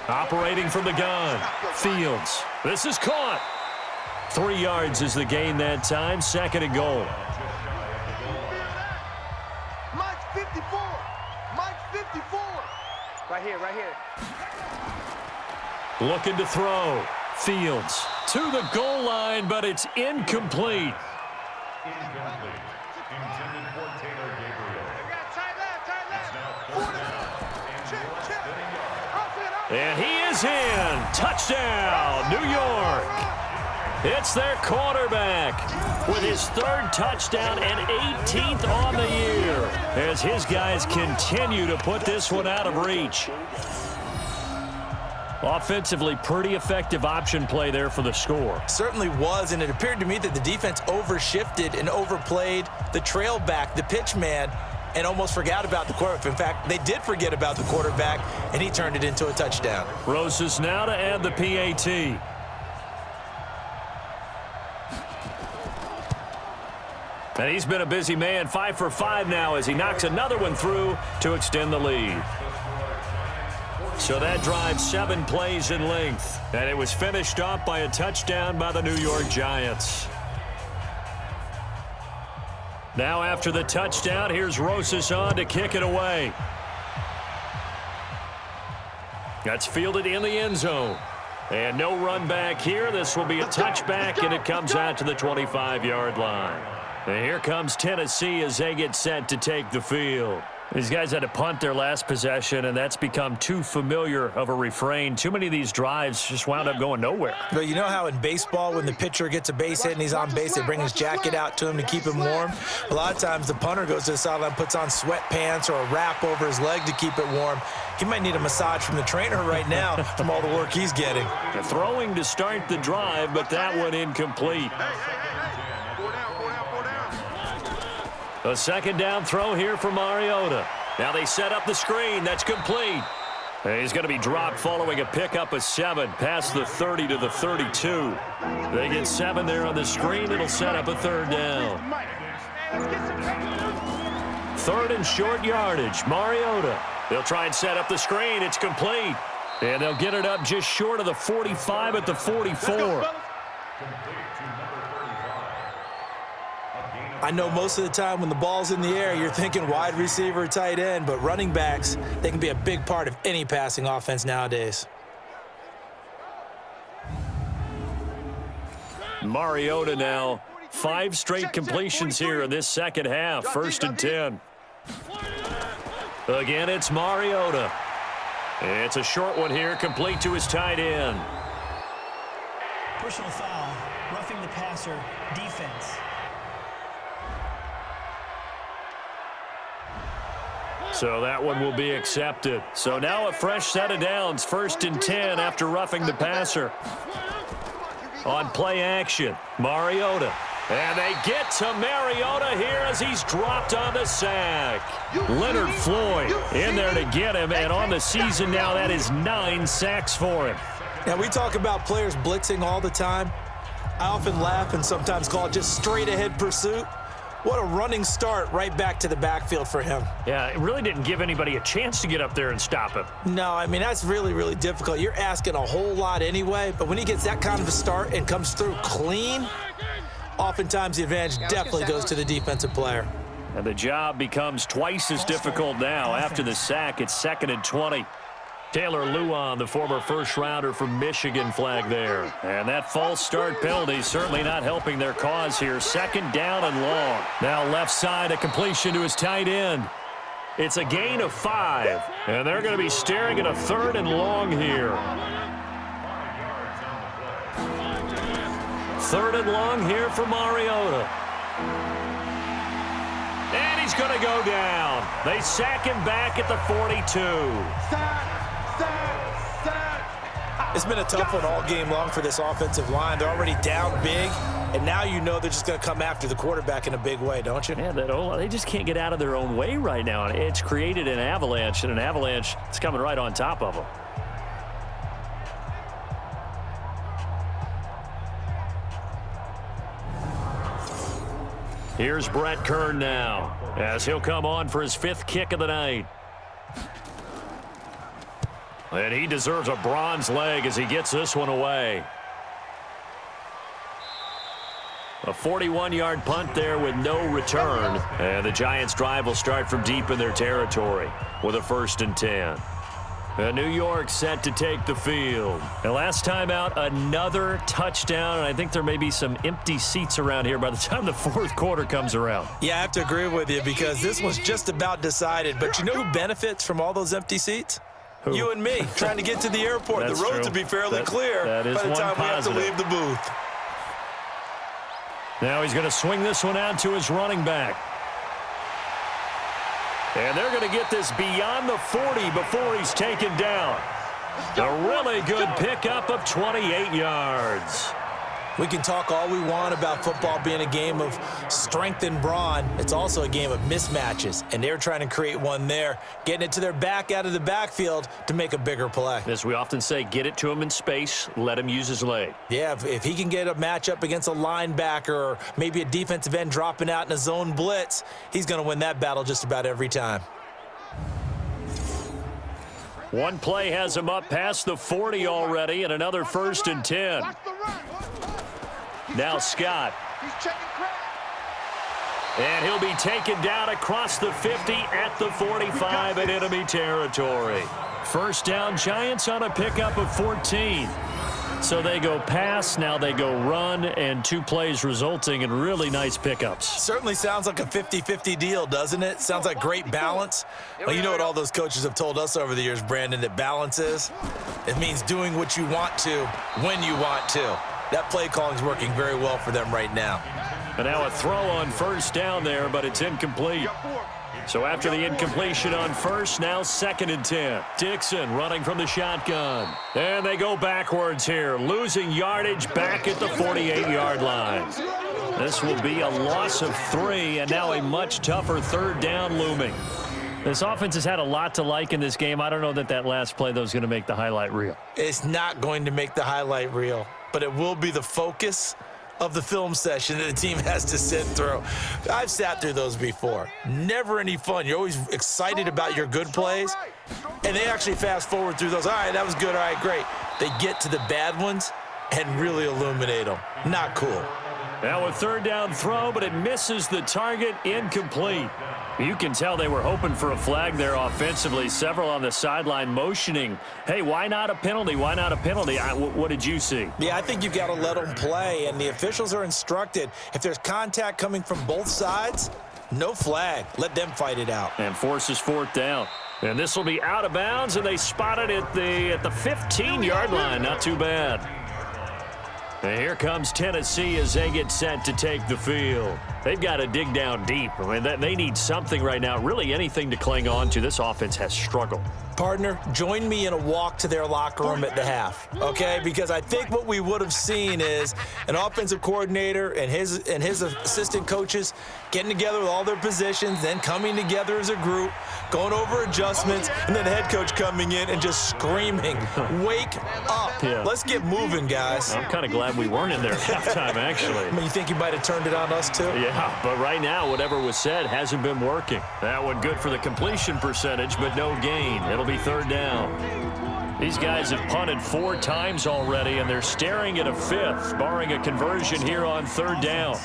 Operating from the gun, Fields. This is caught. 3 yards is the gain that time, 2nd and goal. Mike's 54. Mike's 54. Right here, right here. Looking to throw. Fields to the goal line, but it's incomplete. Incomplete. Intended for Taylor Gabriel. Tight left. And he is in. Touchdown, New York. It's their quarterback with his 3rd touchdown and 18th on the year as his guys continue to put this one out of reach. Offensively, pretty effective option play there for the score. Certainly was, and it appeared to me that the defense overshifted and overplayed the trail back, the pitch man, and almost forgot about the quarterback. In fact, they did forget about the quarterback, and he turned it into a touchdown. Rosas now to add the PAT. And he's been a busy man, 5 for 5 now as he knocks another one through to extend the lead. So that drives 7 plays in length, and it was finished off by a touchdown by the New York Giants. Now after the touchdown, here's Rosas on to kick it away. That's fielded in the end zone. And no run back here. This will be a touchback, and it comes out to the 25-yard line. And here comes Tennessee as they get set to take the field. These guys had to punt their last possession, and that's become too familiar of a refrain. Too many of these drives just wound up going nowhere. But you know how in baseball, when the pitcher gets a base hit and he's on base, they bring his jacket out to him to keep him warm? A lot of times the punter goes to the sideline, puts on sweatpants or a wrap over his leg to keep it warm. He might need a massage from the trainer right now from all the work he's getting. The throwing to start the drive, but that one incomplete. A 2nd down throw here for Mariota. Now they set up the screen. That's complete. And he's going to be dropped following a pickup of 7 past the 30 to the 32. They get 7 there on the screen. It'll set up a 3rd down. 3rd and short yardage. Mariota. They'll try and set up the screen. It's complete. And they'll get it up just short of the 45 at the 44. I know most of the time when the ball's in the air, you're thinking wide receiver, tight end, but running backs, they can be a big part of any passing offense nowadays. Mariota now, 5 straight completions here in this second half, 1st and 10. Again, it's Mariota. It's a short one here, complete to his tight end. Personal foul, roughing the passer, defense. So that one will be accepted. So now a fresh set of downs, 1st and 10 after roughing the passer. On play action, Mariota. And they get to Mariota here as he's dropped on the sack. Leonard Floyd in there to get him, and on the season now, that is 9 sacks for him. Now, we talk about players blitzing all the time. I often laugh and sometimes call it just straight-ahead pursuit. What a running start right back to the backfield for him. Yeah, it really didn't give anybody a chance to get up there and stop him. No, I mean, that's really, really difficult. You're asking a whole lot anyway, but when he gets that kind of a start and comes through clean, oftentimes the advantage definitely goes to the defensive player. And the job becomes twice as difficult now. After the sack, it's 2nd and 20. Taylor Lewan, the former first-rounder from Michigan, flag there. And that false start penalty certainly not helping their cause here. 2nd down and long. Now left side, a completion to his tight end. It's a gain of 5. And they're going to be staring at a 3rd and long here. 3rd and long here for Mariota. And he's going to go down. They sack him back at the 42. It's been a tough one all game long for this offensive line. They're already down big, and now you know they're just going to come after the quarterback in a big way, don't you? Yeah, they just can't get out of their own way right now. It's created an avalanche, and an avalanche is coming right on top of them. Here's Brett Kern now, as he'll come on for his 5th kick of the night. And he deserves a bronze leg as he gets this one away. A 41-yard punt there with no return. And the Giants' drive will start from deep in their territory with a 1st and 10. And New York set to take the field. And last time out, another touchdown. And I think there may be some empty seats around here by the time the 4th quarter comes around. Yeah, I have to agree with you because this one's just about decided. But you know who benefits from all those empty seats? Who? You and me, trying to get to the airport. The roads will be fairly clear by the time we have to leave the booth. Now he's going to swing this one out to his running back. And they're going to get this beyond the 40 before he's taken down. A really good pickup of 28 yards. We can talk all we want about football being a game of strength and brawn. It's also a game of mismatches, and they're trying to create one there, getting it to their back out of the backfield to make a bigger play. As we often say, get it to him in space, let him use his leg. Yeah, if he can get a matchup against a linebacker or maybe a defensive end dropping out in a zone blitz, he's going to win that battle just about every time. One play has him up past the 40 already, and another 1st and 10. Now Scott. And he'll be taken down across the 50 at the 45 in enemy territory. 1st down, Giants on a pickup of 14. So they go pass, now they go run, and 2 plays resulting in really nice pickups. Certainly sounds like a 50-50 deal, doesn't it? Sounds like great balance. Well, you know what all those coaches have told us over the years, Brandon, that balance is? It means doing what you want to when you want to. That play calling is working very well for them right now. And now a throw on 1st down there, but it's incomplete. So after the incompletion on 1st, now 2nd and 10. Dixon running from the shotgun. And they go backwards here, losing yardage back at the 48-yard line. This will be a loss of 3, and now a much tougher 3rd down looming. This offense has had a lot to like in this game. I don't know that last play, though, is going to make the highlight reel. It's not going to make the highlight reel, but it will be the focus of the film session that the team has to sit through. I've sat through those before. Never any fun. You're always excited about your good plays, and they actually fast forward through those. All right, that was good. All right, great. They get to the bad ones and really illuminate them. Not cool. Now a 3rd down throw, but it misses the target, incomplete. You can tell they were hoping for a flag there offensively. Several on the sideline motioning, hey, why not a penalty? Why not a penalty? What did you see? Yeah, I think you've got to let them play, and the officials are instructed. If there's contact coming from both sides, no flag. Let them fight it out. And forces 4th down. And this will be out of bounds, and they spot it at the 15-yard line. Not too bad. And here comes Tennessee as they get set to take the field. They've got to dig down deep. I mean, they need something right now, really anything to cling on to. This offense has struggled. Partner, join me in a walk to their locker room at the half, okay? Because I think what we would have seen is an offensive coordinator and his assistant coaches getting together with all their positions, then coming together as a group, going over adjustments, and then the head coach coming in and just screaming, "Wake up. Yeah. Let's get moving, guys." I'm kind of glad we weren't in there at halftime, actually. I mean, you think you might have turned it on us, too? Yeah, but right now, whatever was said hasn't been working. That one good for the completion percentage, but no gain. It'll be third down. These guys have punted 4 times already, and they're staring at a 5th, barring a conversion here on third down.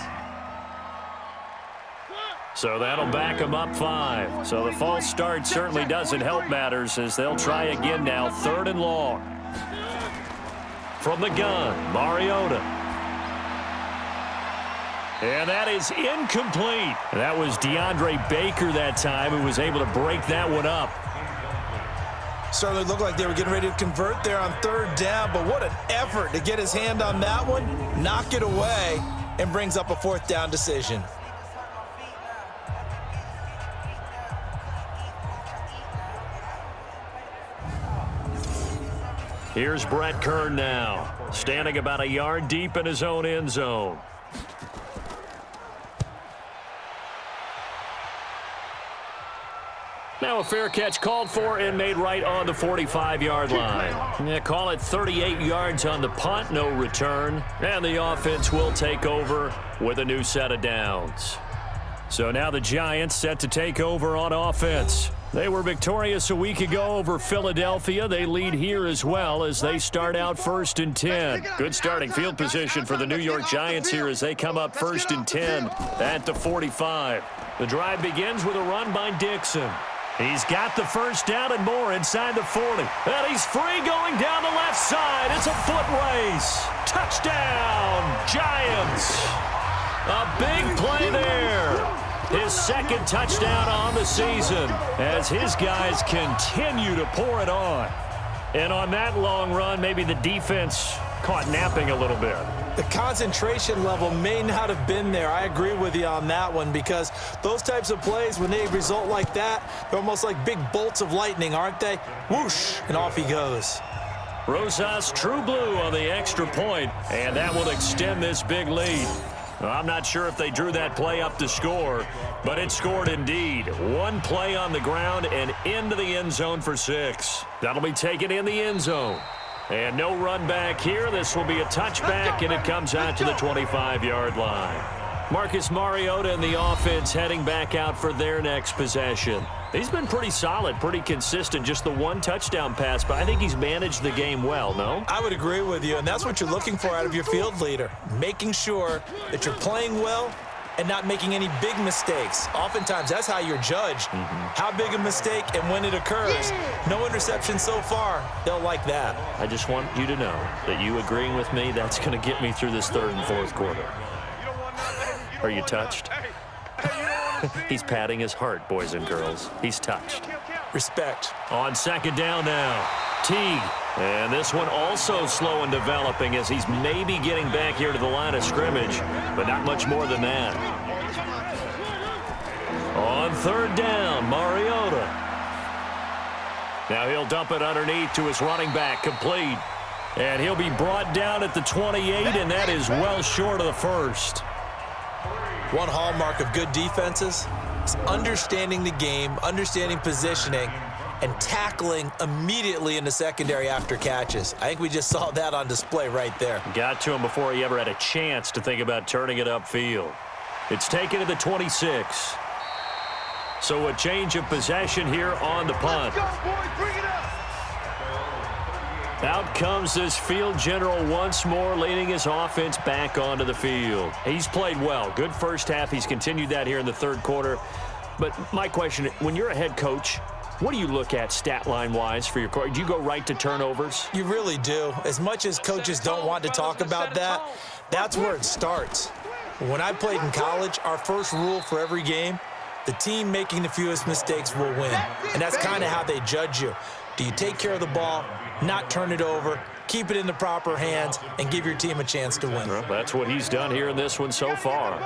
So that'll back them up 5. So the false start certainly doesn't help matters as they'll try again now, 3rd and long. From the gun, Mariota. And that is incomplete. That was DeAndre Baker that time who was able to break that one up. Certainly looked like they were getting ready to convert there on 3rd down, but what an effort to get his hand on that one, knock it away, and brings up a 4th down decision. Here's Brett Kern now, standing about a yard deep in his own end zone. Now a fair catch called for and made right on the 45-yard line. Yeah, call it 38 yards on the punt, no return. And the offense will take over with a new set of downs. So now the Giants set to take over on offense. They were victorious a week ago over Philadelphia. They lead here as well as they start out 1st and 10. Good starting field position for the New York Giants here as they come up 1st and 10 at the 45. The drive begins with a run by Dixon. He's got the first down and more inside the 40. And he's free going down the left side. It's a foot race. Touchdown, Giants. A big play there. His 2nd touchdown on the season as his guys continue to pour it on. And on that long run, maybe the defense caught napping a little bit. The concentration level may not have been there. I agree with you on that one because those types of plays, when they result like that, they're almost like big bolts of lightning, aren't they? Whoosh, and off he goes. Rosas true blue on the extra point, and that will extend this big lead. Well, I'm not sure if they drew that play up to score, but it scored indeed. One play on the ground and into the end zone for 6. That'll be taken in the end zone. And no run back here. This will be a touchback, and it comes out to the 25-yard line. Marcus Mariota and the offense heading back out for their next possession. He's been pretty solid, pretty consistent, just the 1 touchdown pass, but I think he's managed the game well, no? I would agree with you, and that's what you're looking for out of your field leader, making sure that you're playing well and not making any big mistakes. Oftentimes, that's how you're judged. How big a mistake and when it occurs. No interception so far. They'll like that. I just want you to know that you agreeing with me, that's going to get me through this 3rd and 4th quarter. Are you touched? He's patting his heart, boys and girls. He's touched. Respect. On 2nd down now, Teague. And this one also slow in developing as he's maybe getting back here to the line of scrimmage, but not much more than that. On 3rd down, Mariota. Now he'll dump it underneath to his running back, complete. And he'll be brought down at the 28, and that is well short of the 1st. One hallmark of good defenses is understanding the game, understanding positioning, and tackling immediately in the secondary after catches. I think we just saw that on display right there. Got to him before he ever had a chance to think about turning it upfield. It's taken to the 26. So a change of possession here on the punt. Let's go, boys. Bring it up. Out comes this field general once more, leading his offense back onto the field. He's played well. Good first half. He's continued that here in the 3rd quarter. But my question, when you're a head coach, what do you look at stat line-wise for your coach? Do you go right to turnovers? You really do. As much as coaches don't want to talk about that, that's where it starts. When I played in college, our first rule for every game, the team making the fewest mistakes will win. And that's kind of how they judge you. Do you take care of the ball, not turn it over, keep it in the proper hands, and give your team a chance to win. Well, that's what he's done here in this one so far.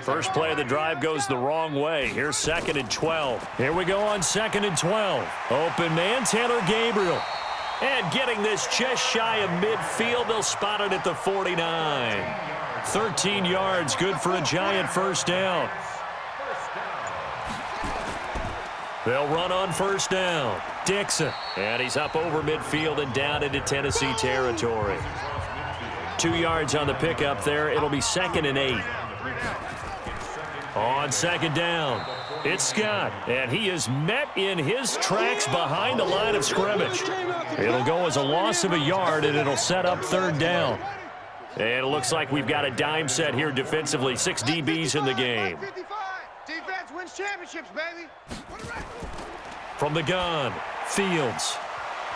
First play of the drive goes the wrong way. Here's 2nd and 12. Here we go on 2nd and 12. Open man, Taylor Gabriel. And getting this just shy of midfield, they'll spot it at the 49. 13 yards, good for a Giant first down. They'll run on first down. Dixon. And he's up over midfield and down into Tennessee territory. 2 yards on the pickup there. It'll be 2nd and 8. On 2nd down, it's Scott. And he is met in his tracks behind the line of scrimmage. It'll go as a loss of a yard, and it'll set up 3rd down. And it looks like we've got a dime set here defensively. 6 DBs in the game. Defense wins championships, baby. From the gun, Fields.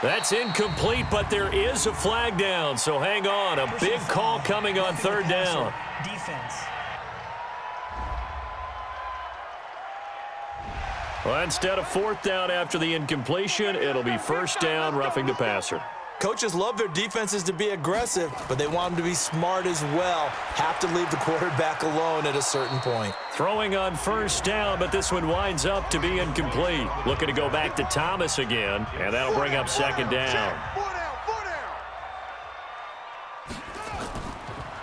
That's incomplete, but there is a flag down, so hang on. A big call coming on 3rd down. Defense. Well, instead of 4th down after the incompletion, it'll be 1st down, roughing the passer. Coaches love their defenses to be aggressive, but they want them to be smart as well. Have to leave the quarterback alone at a certain point. Throwing on 1st down, but this one winds up to be incomplete. Looking to go back to Thomas again, and that'll bring up 2nd down.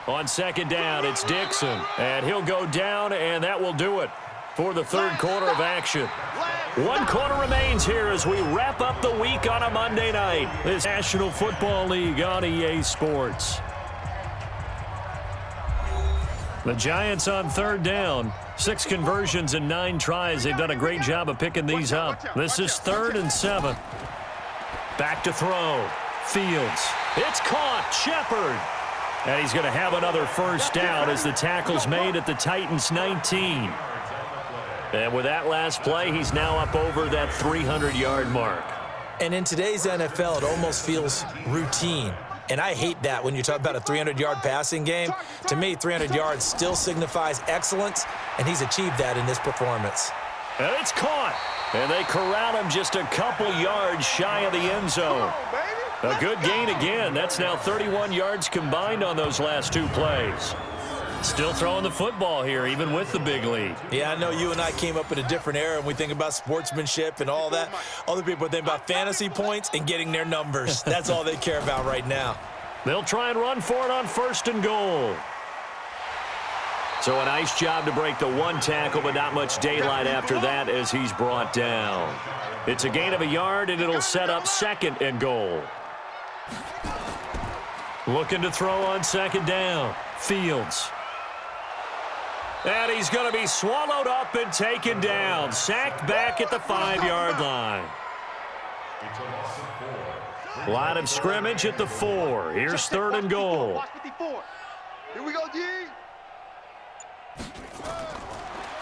On 2nd down, it's Dixon, and he'll go down, and that will do it for the 3rd quarter of action. 1 quarter remains here as we wrap up the week on a Monday night. This National Football League on EA Sports. The Giants on 3rd down. 6 conversions and 9 tries. They've done a great job of picking these up. This is 3rd and 7. Back to throw. Fields. It's caught. Shepard. And he's going to have another 1st down as the tackle's made at the Titans' 19. And with that last play, he's now up over that 300-yard mark. And in today's NFL, it almost feels routine. And I hate that when you talk about a 300-yard passing game. To me, 300 yards still signifies excellence, and he's achieved that in this performance. And it's caught. And they corral him just a couple yards shy of the end zone. A good gain again. That's now 31 yards combined on those last 2 plays. Still throwing the football here, even with the big lead. Yeah, I know you and I came up in a different era, and we think about sportsmanship and all that. Other people think about fantasy points and getting their numbers. That's all they care about right now. They'll try and run for it on 1st and goal. So a nice job to break the 1 tackle, but not much daylight after that as he's brought down. It's a gain of a yard, and it'll set up 2nd and goal. Looking to throw on 2nd down. Fields. And he's going to be swallowed up and taken down. Sacked back at the 5-yard line. Line of scrimmage at the 4. Here's 3rd and goal. Here we go, D.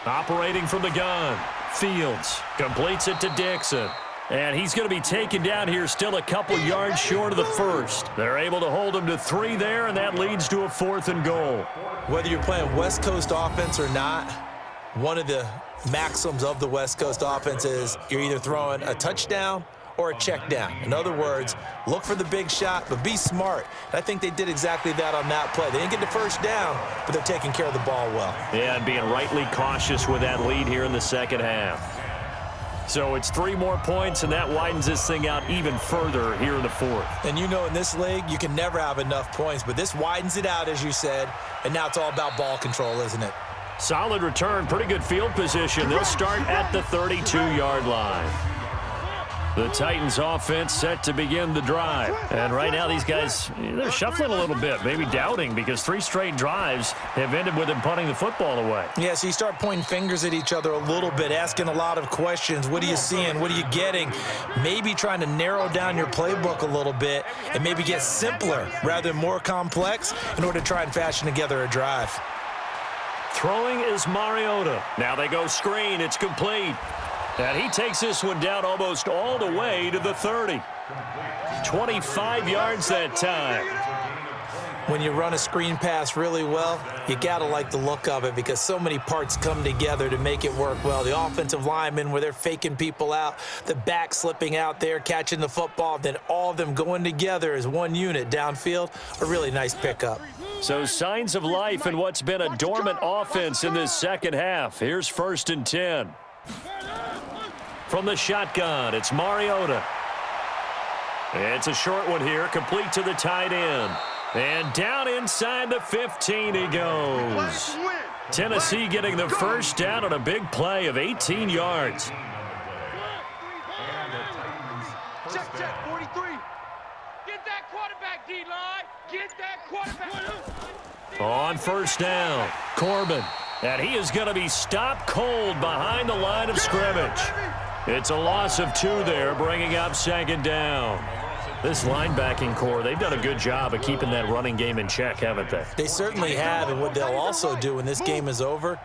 Operating from the gun. Fields completes it to Dixon. And he's going to be taken down here still a couple yards short of the 1st. They're able to hold him to 3 there, and that leads to a 4th and goal. Whether you're playing West Coast offense or not, one of the maxims of the West Coast offense is you're either throwing a touchdown or a check down. In other words, look for the big shot, but be smart. And I think they did exactly that on that play. They didn't get the 1st down, but they're taking care of the ball well. Yeah, and being rightly cautious with that lead here in the 2nd half. So it's 3 more points, and that widens this thing out even further here in the 4th. And you know in this league, you can never have enough points, but this widens it out, as you said, and now it's all about ball control, isn't it? Solid return, pretty good field position. They'll start at the 32-yard line. The Titans offense set to begin the drive. And right now these guys, they're shuffling a little bit, maybe doubting, because 3 straight drives have ended with them punting the football away. Yeah, so you start pointing fingers at each other a little bit, asking a lot of questions. What are you seeing? What are you getting? Maybe trying to narrow down your playbook a little bit and maybe get simpler rather than more complex in order to try and fashion together a drive. Throwing is Mariota. Now they go screen. It's complete. And he takes this one down almost all the way to the 30. 25 yards that time. When you run a screen pass really well, you got to like the look of it because so many parts come together to make it work well. The offensive linemen, where they're faking people out, the back slipping out there, catching the football, then all of them going together as one unit downfield, a really nice pickup. So signs of life in what's been a dormant offense in this second half. Here's 1st and 10. From the shotgun, it's Mariota. It's a short one here, complete to the tight end. And down inside the 15 he goes. Tennessee getting the first down on a big play of 18 yards. Check, 43. Get that quarterback, D-line. Get that quarterback. On 1st down, Corbin. And he is going to be stopped cold behind the line of scrimmage. It's a loss of 2 there, bringing up 2nd down. This linebacking core, they've done a good job of keeping that running game in check, haven't they? They certainly have, and what they'll also do when this game is over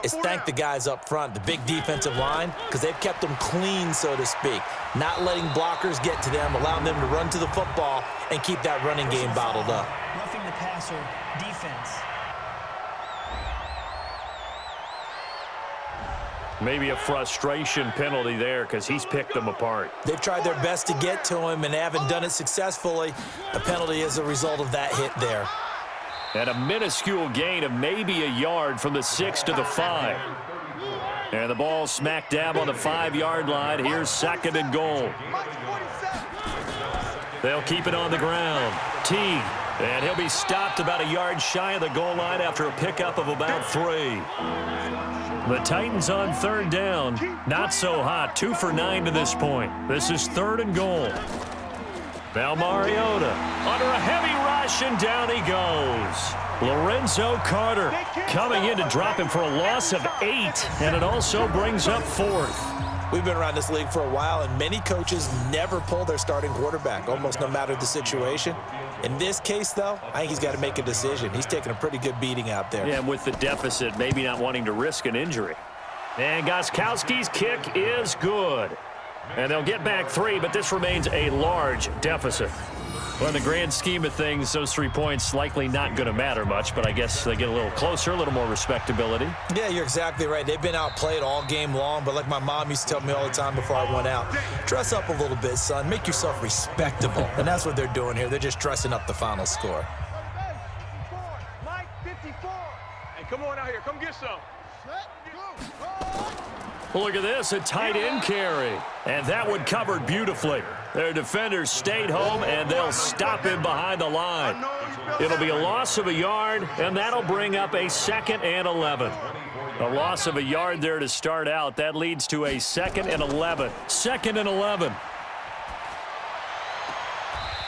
is thank the guys up front, the big defensive line, because they've kept them clean, so to speak, not letting blockers get to them, allowing them to run to the football and keep that running game bottled up. Roughing the passer defense. Maybe a frustration penalty there because he's picked them apart. They've tried their best to get to him and haven't done it successfully. A penalty is a result of that hit there. And a minuscule gain of maybe a yard from the 6 to the 5. And the ball smack dab on the 5-yard line. Here's 2nd and goal. They'll keep it on the ground. Teague. And he'll be stopped about a yard shy of the goal line after a pickup of about 3. The Titans on 3rd down. Not so hot. 2 for 9 to this point. This is 3rd and goal. Now Mariota under a heavy rush, and down he goes. Lorenzo Carter coming in to drop him for a loss of 8, and it also brings up 4th. We've been around this league for a while, and many coaches never pull their starting quarterback, almost no matter the situation. In this case, though, I think he's got to make a decision. He's taking a pretty good beating out there. Yeah, and with the deficit, maybe not wanting to risk an injury. And Gostkowski's kick is good. And they'll get back 3, but this remains a large deficit. Well, in the grand scheme of things, those 3 points likely not going to matter much, but I guess they get a little closer, a little more respectability. Yeah, you're exactly right. They've been outplayed all game long, but like my mom used to tell me all the time before I went out, dress up a little bit, son. Make yourself respectable. And that's what they're doing here. They're just dressing up the final score. Mike, 54. Hey, come on out here. Come get some. Well, look at this, a tight end carry. And that one covered beautifully. Their defenders stayed home, and they'll stop him behind the line. It'll be a loss of a yard, and that'll bring up a 2nd and 11. A loss of a yard there to start out. That leads to a 2nd and 11. 2nd and 11.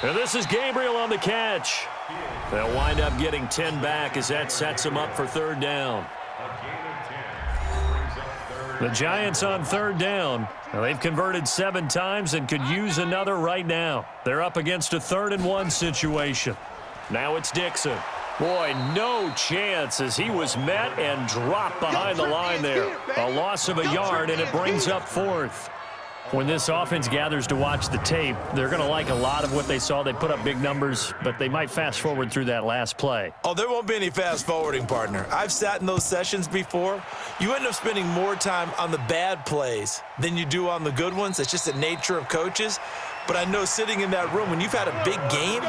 And this is Gabriel on the catch. They'll wind up getting 10 back as that sets them up for 3rd down. The Giants on 3rd down. Now, they've converted 7 times and could use another right now. They're up against a 3rd and 1 situation. Now it's Dixon. Boy, no chance as he was met and dropped behind the line there. A loss of a yard, and it brings up 4th. When this offense gathers to watch the tape, they're going to like a lot of what they saw. They put up big numbers, but they might fast forward through that last play. Oh, there won't be any fast forwarding, partner. I've sat in those sessions before. You end up spending more time on the bad plays than you do on the good ones. It's just the nature of coaches. But I know sitting in that room, when you've had a big game,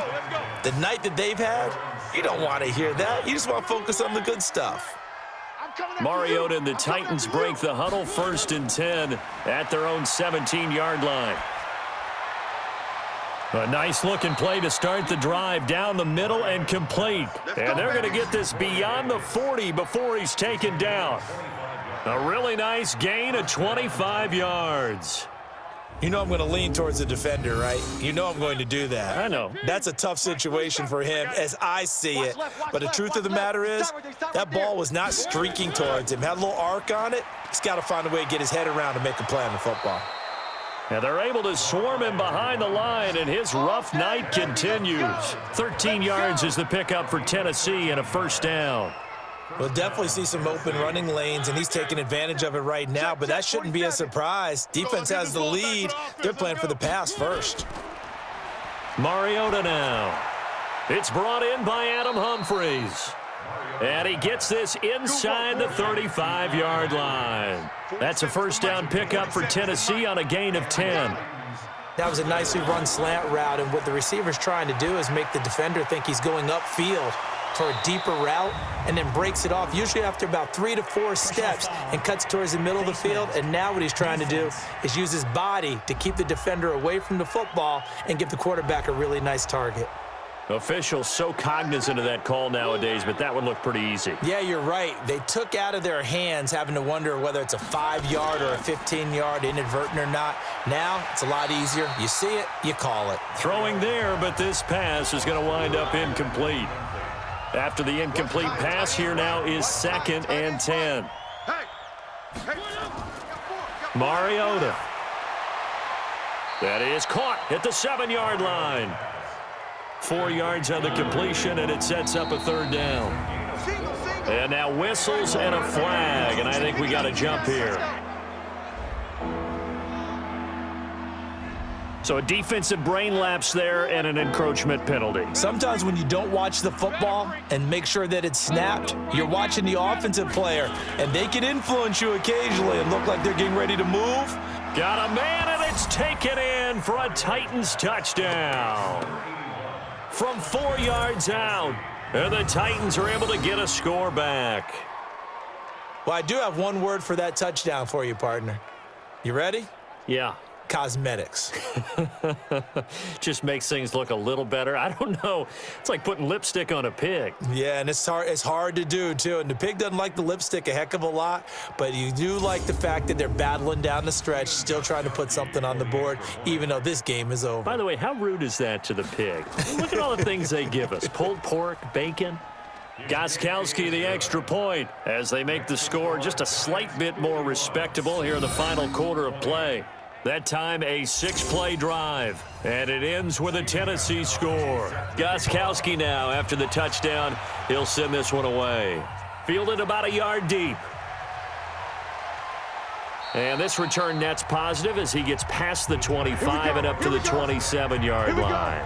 the night that they've had, you don't want to hear that. You just want to focus on the good stuff. Mariota and the Titans break the huddle, 1st and 10 at their own 17-yard line. A nice-looking play to start the drive down the middle and complete. And they're going to get this beyond the 40 before he's taken down. A really nice gain of 25 yards. You know I'm going to lean towards the defender, right? You know I'm going to do that. I know. That's a tough situation for him as I see it. But the truth of the matter is, that ball was not streaking towards him. Had a little arc on it. He's got to find a way to get his head around to make a play on the football. And they're able to swarm him behind the line, and his rough night continues. 13 yards is the pickup for Tennessee and a 1st down. We'll definitely see some open running lanes, and he's taking advantage of it right now, but that shouldn't be a surprise. Defense has the lead. They're playing for the pass first. Mariota now. It's brought in by Adam Humphries. And he gets this inside the 35-yard line. That's a first down pickup for Tennessee on a gain of 10. That was a nicely run slant route, and what the receiver's trying to do is make the defender think he's going upfield for a deeper route and then breaks it off, usually after about 3 to 4 steps, and cuts towards the middle of the field. And now what he's trying to do is use his body to keep the defender away from the football and give the quarterback a really nice target. Officials so cognizant of that call nowadays, but that one looked pretty easy. Yeah, you're right. They took out of their hands having to wonder whether it's a 5-yard or a 15-yard, inadvertent or not. Now it's a lot easier. You see it, you call it. Throwing there, but this pass is going to wind up incomplete. After the incomplete pass, here now is 2nd and 10. Mariota. That is caught at the 7-yard line. 4 yards on the completion, and it sets up a 3rd down. And now whistles and a flag, and I think we got a jump here. So a defensive brain lapse there and an encroachment penalty. Sometimes when you don't watch the football and make sure that it's snapped, you're watching the offensive player, and they can influence you occasionally and look like they're getting ready to move. Got a man, and it's taken in for a Titans touchdown. From 4 yards out, and the Titans are able to get a score back. Well, I do have one word for that touchdown for you, partner. You ready? Yeah. Cosmetics. Just makes things look a little better. I don't know. It's like putting lipstick on a pig. Yeah, and it's hard to do, too. And the pig doesn't like the lipstick a heck of a lot, but you do like the fact that they're battling down the stretch, still trying to put something on the board, even though this game is over. By the way, how rude is that to the pig? Look at all the things they give us. Pulled pork, bacon. Gostkowski the extra point as they make the score just a slight bit more respectable here in the final quarter of play. That time a 6-play drive, and it ends with a Tennessee score. Gostkowski now, after the touchdown, he'll send this one away. Fielded about a yard deep. And this return net's positive as he gets past the 25 and up to the 27-yard line.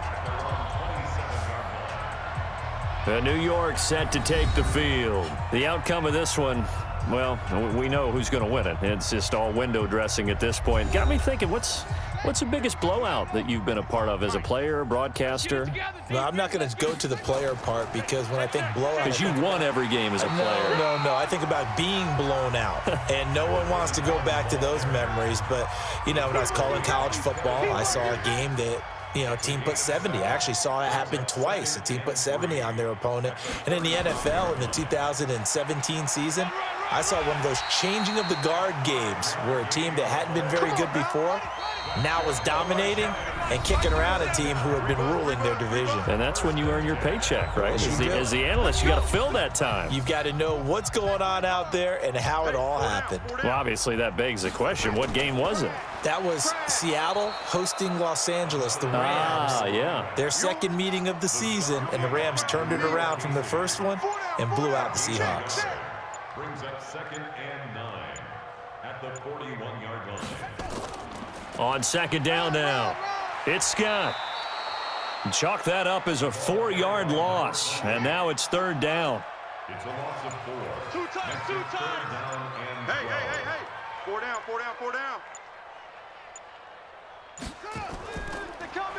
And New York set to take the field. The outcome of this one, well, we know who's going to win it. It's just all window dressing at this point. Got me thinking, what's the biggest blowout that you've been a part of as a player, broadcaster? No, I'm not going to go to the player part because when I think blowout... Because you won every game as a player. No. I think about being blown out, and no one wants to go back to those memories. But, you know, when I was calling college football, I saw a game that... a team put 70. I actually saw it happen twice. A team put 70 on their opponent. And in the NFL, in the 2017 season, I saw one of those changing of the guard games where a team that hadn't been very good before now was dominating and kicking around a team who had been ruling their division. And that's when you earn your paycheck, right? As the analyst, you got to fill that time. You've got to know what's going on out there and how it all happened. Well, obviously, that begs the question, what game was it? That was Seattle hosting Los Angeles, the Rams. Yeah. Their second meeting of the season, and the Rams turned it around from the first one and blew out the Seahawks. Brings up 2nd and 9 at the 41-yard line. On 2nd down now, it's Scott. Chalk that up as a 4-yard loss, and now it's 3rd down. It's a loss of 4. Two times. Down and Hey. 4 down.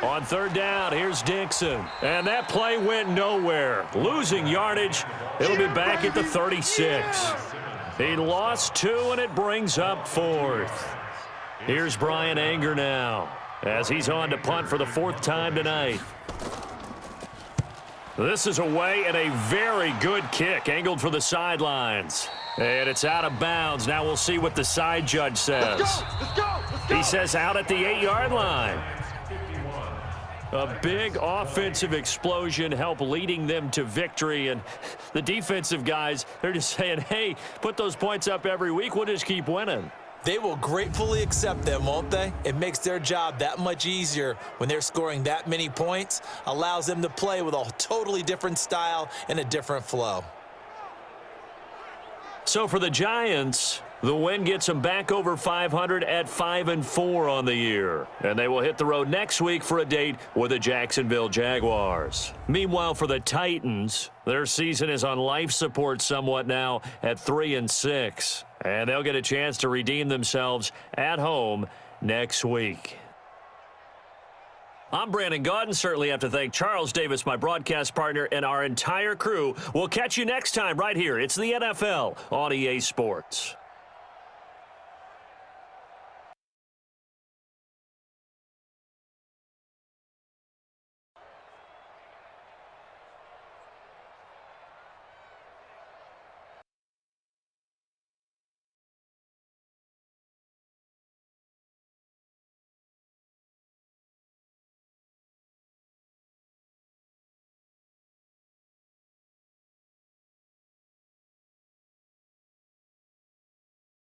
On 3rd down, here's Dixon. And that play went nowhere. Losing yardage. It'll be back at the 36. He lost 2, and it brings up 4th. Here's Brian Anger now as he's on to punt for the 4th time tonight. This is away and a very good kick angled for the sidelines. And it's out of bounds. Now we'll see what the side judge says. Let's go. He says out at the 8-yard line. A big offensive explosion helped leading them to victory. And the defensive guys, they're just saying, hey, put those points up every week. We'll just keep winning. They will gratefully accept them, won't they? It makes their job that much easier when they're scoring that many points. Allows them to play with a totally different style and a different flow. So for the Giants, The win gets them back over 500 at 5-4 on the year. And they will hit the road next week for a date with the Jacksonville Jaguars. Meanwhile, for the Titans, their season is on life support somewhat now at 3-6. And they'll get a chance to redeem themselves at home next week. I'm Brandon Gaudin. Certainly have to thank Charles Davis, my broadcast partner, and our entire crew. We'll catch you next time right here. It's the NFL on EA Sports.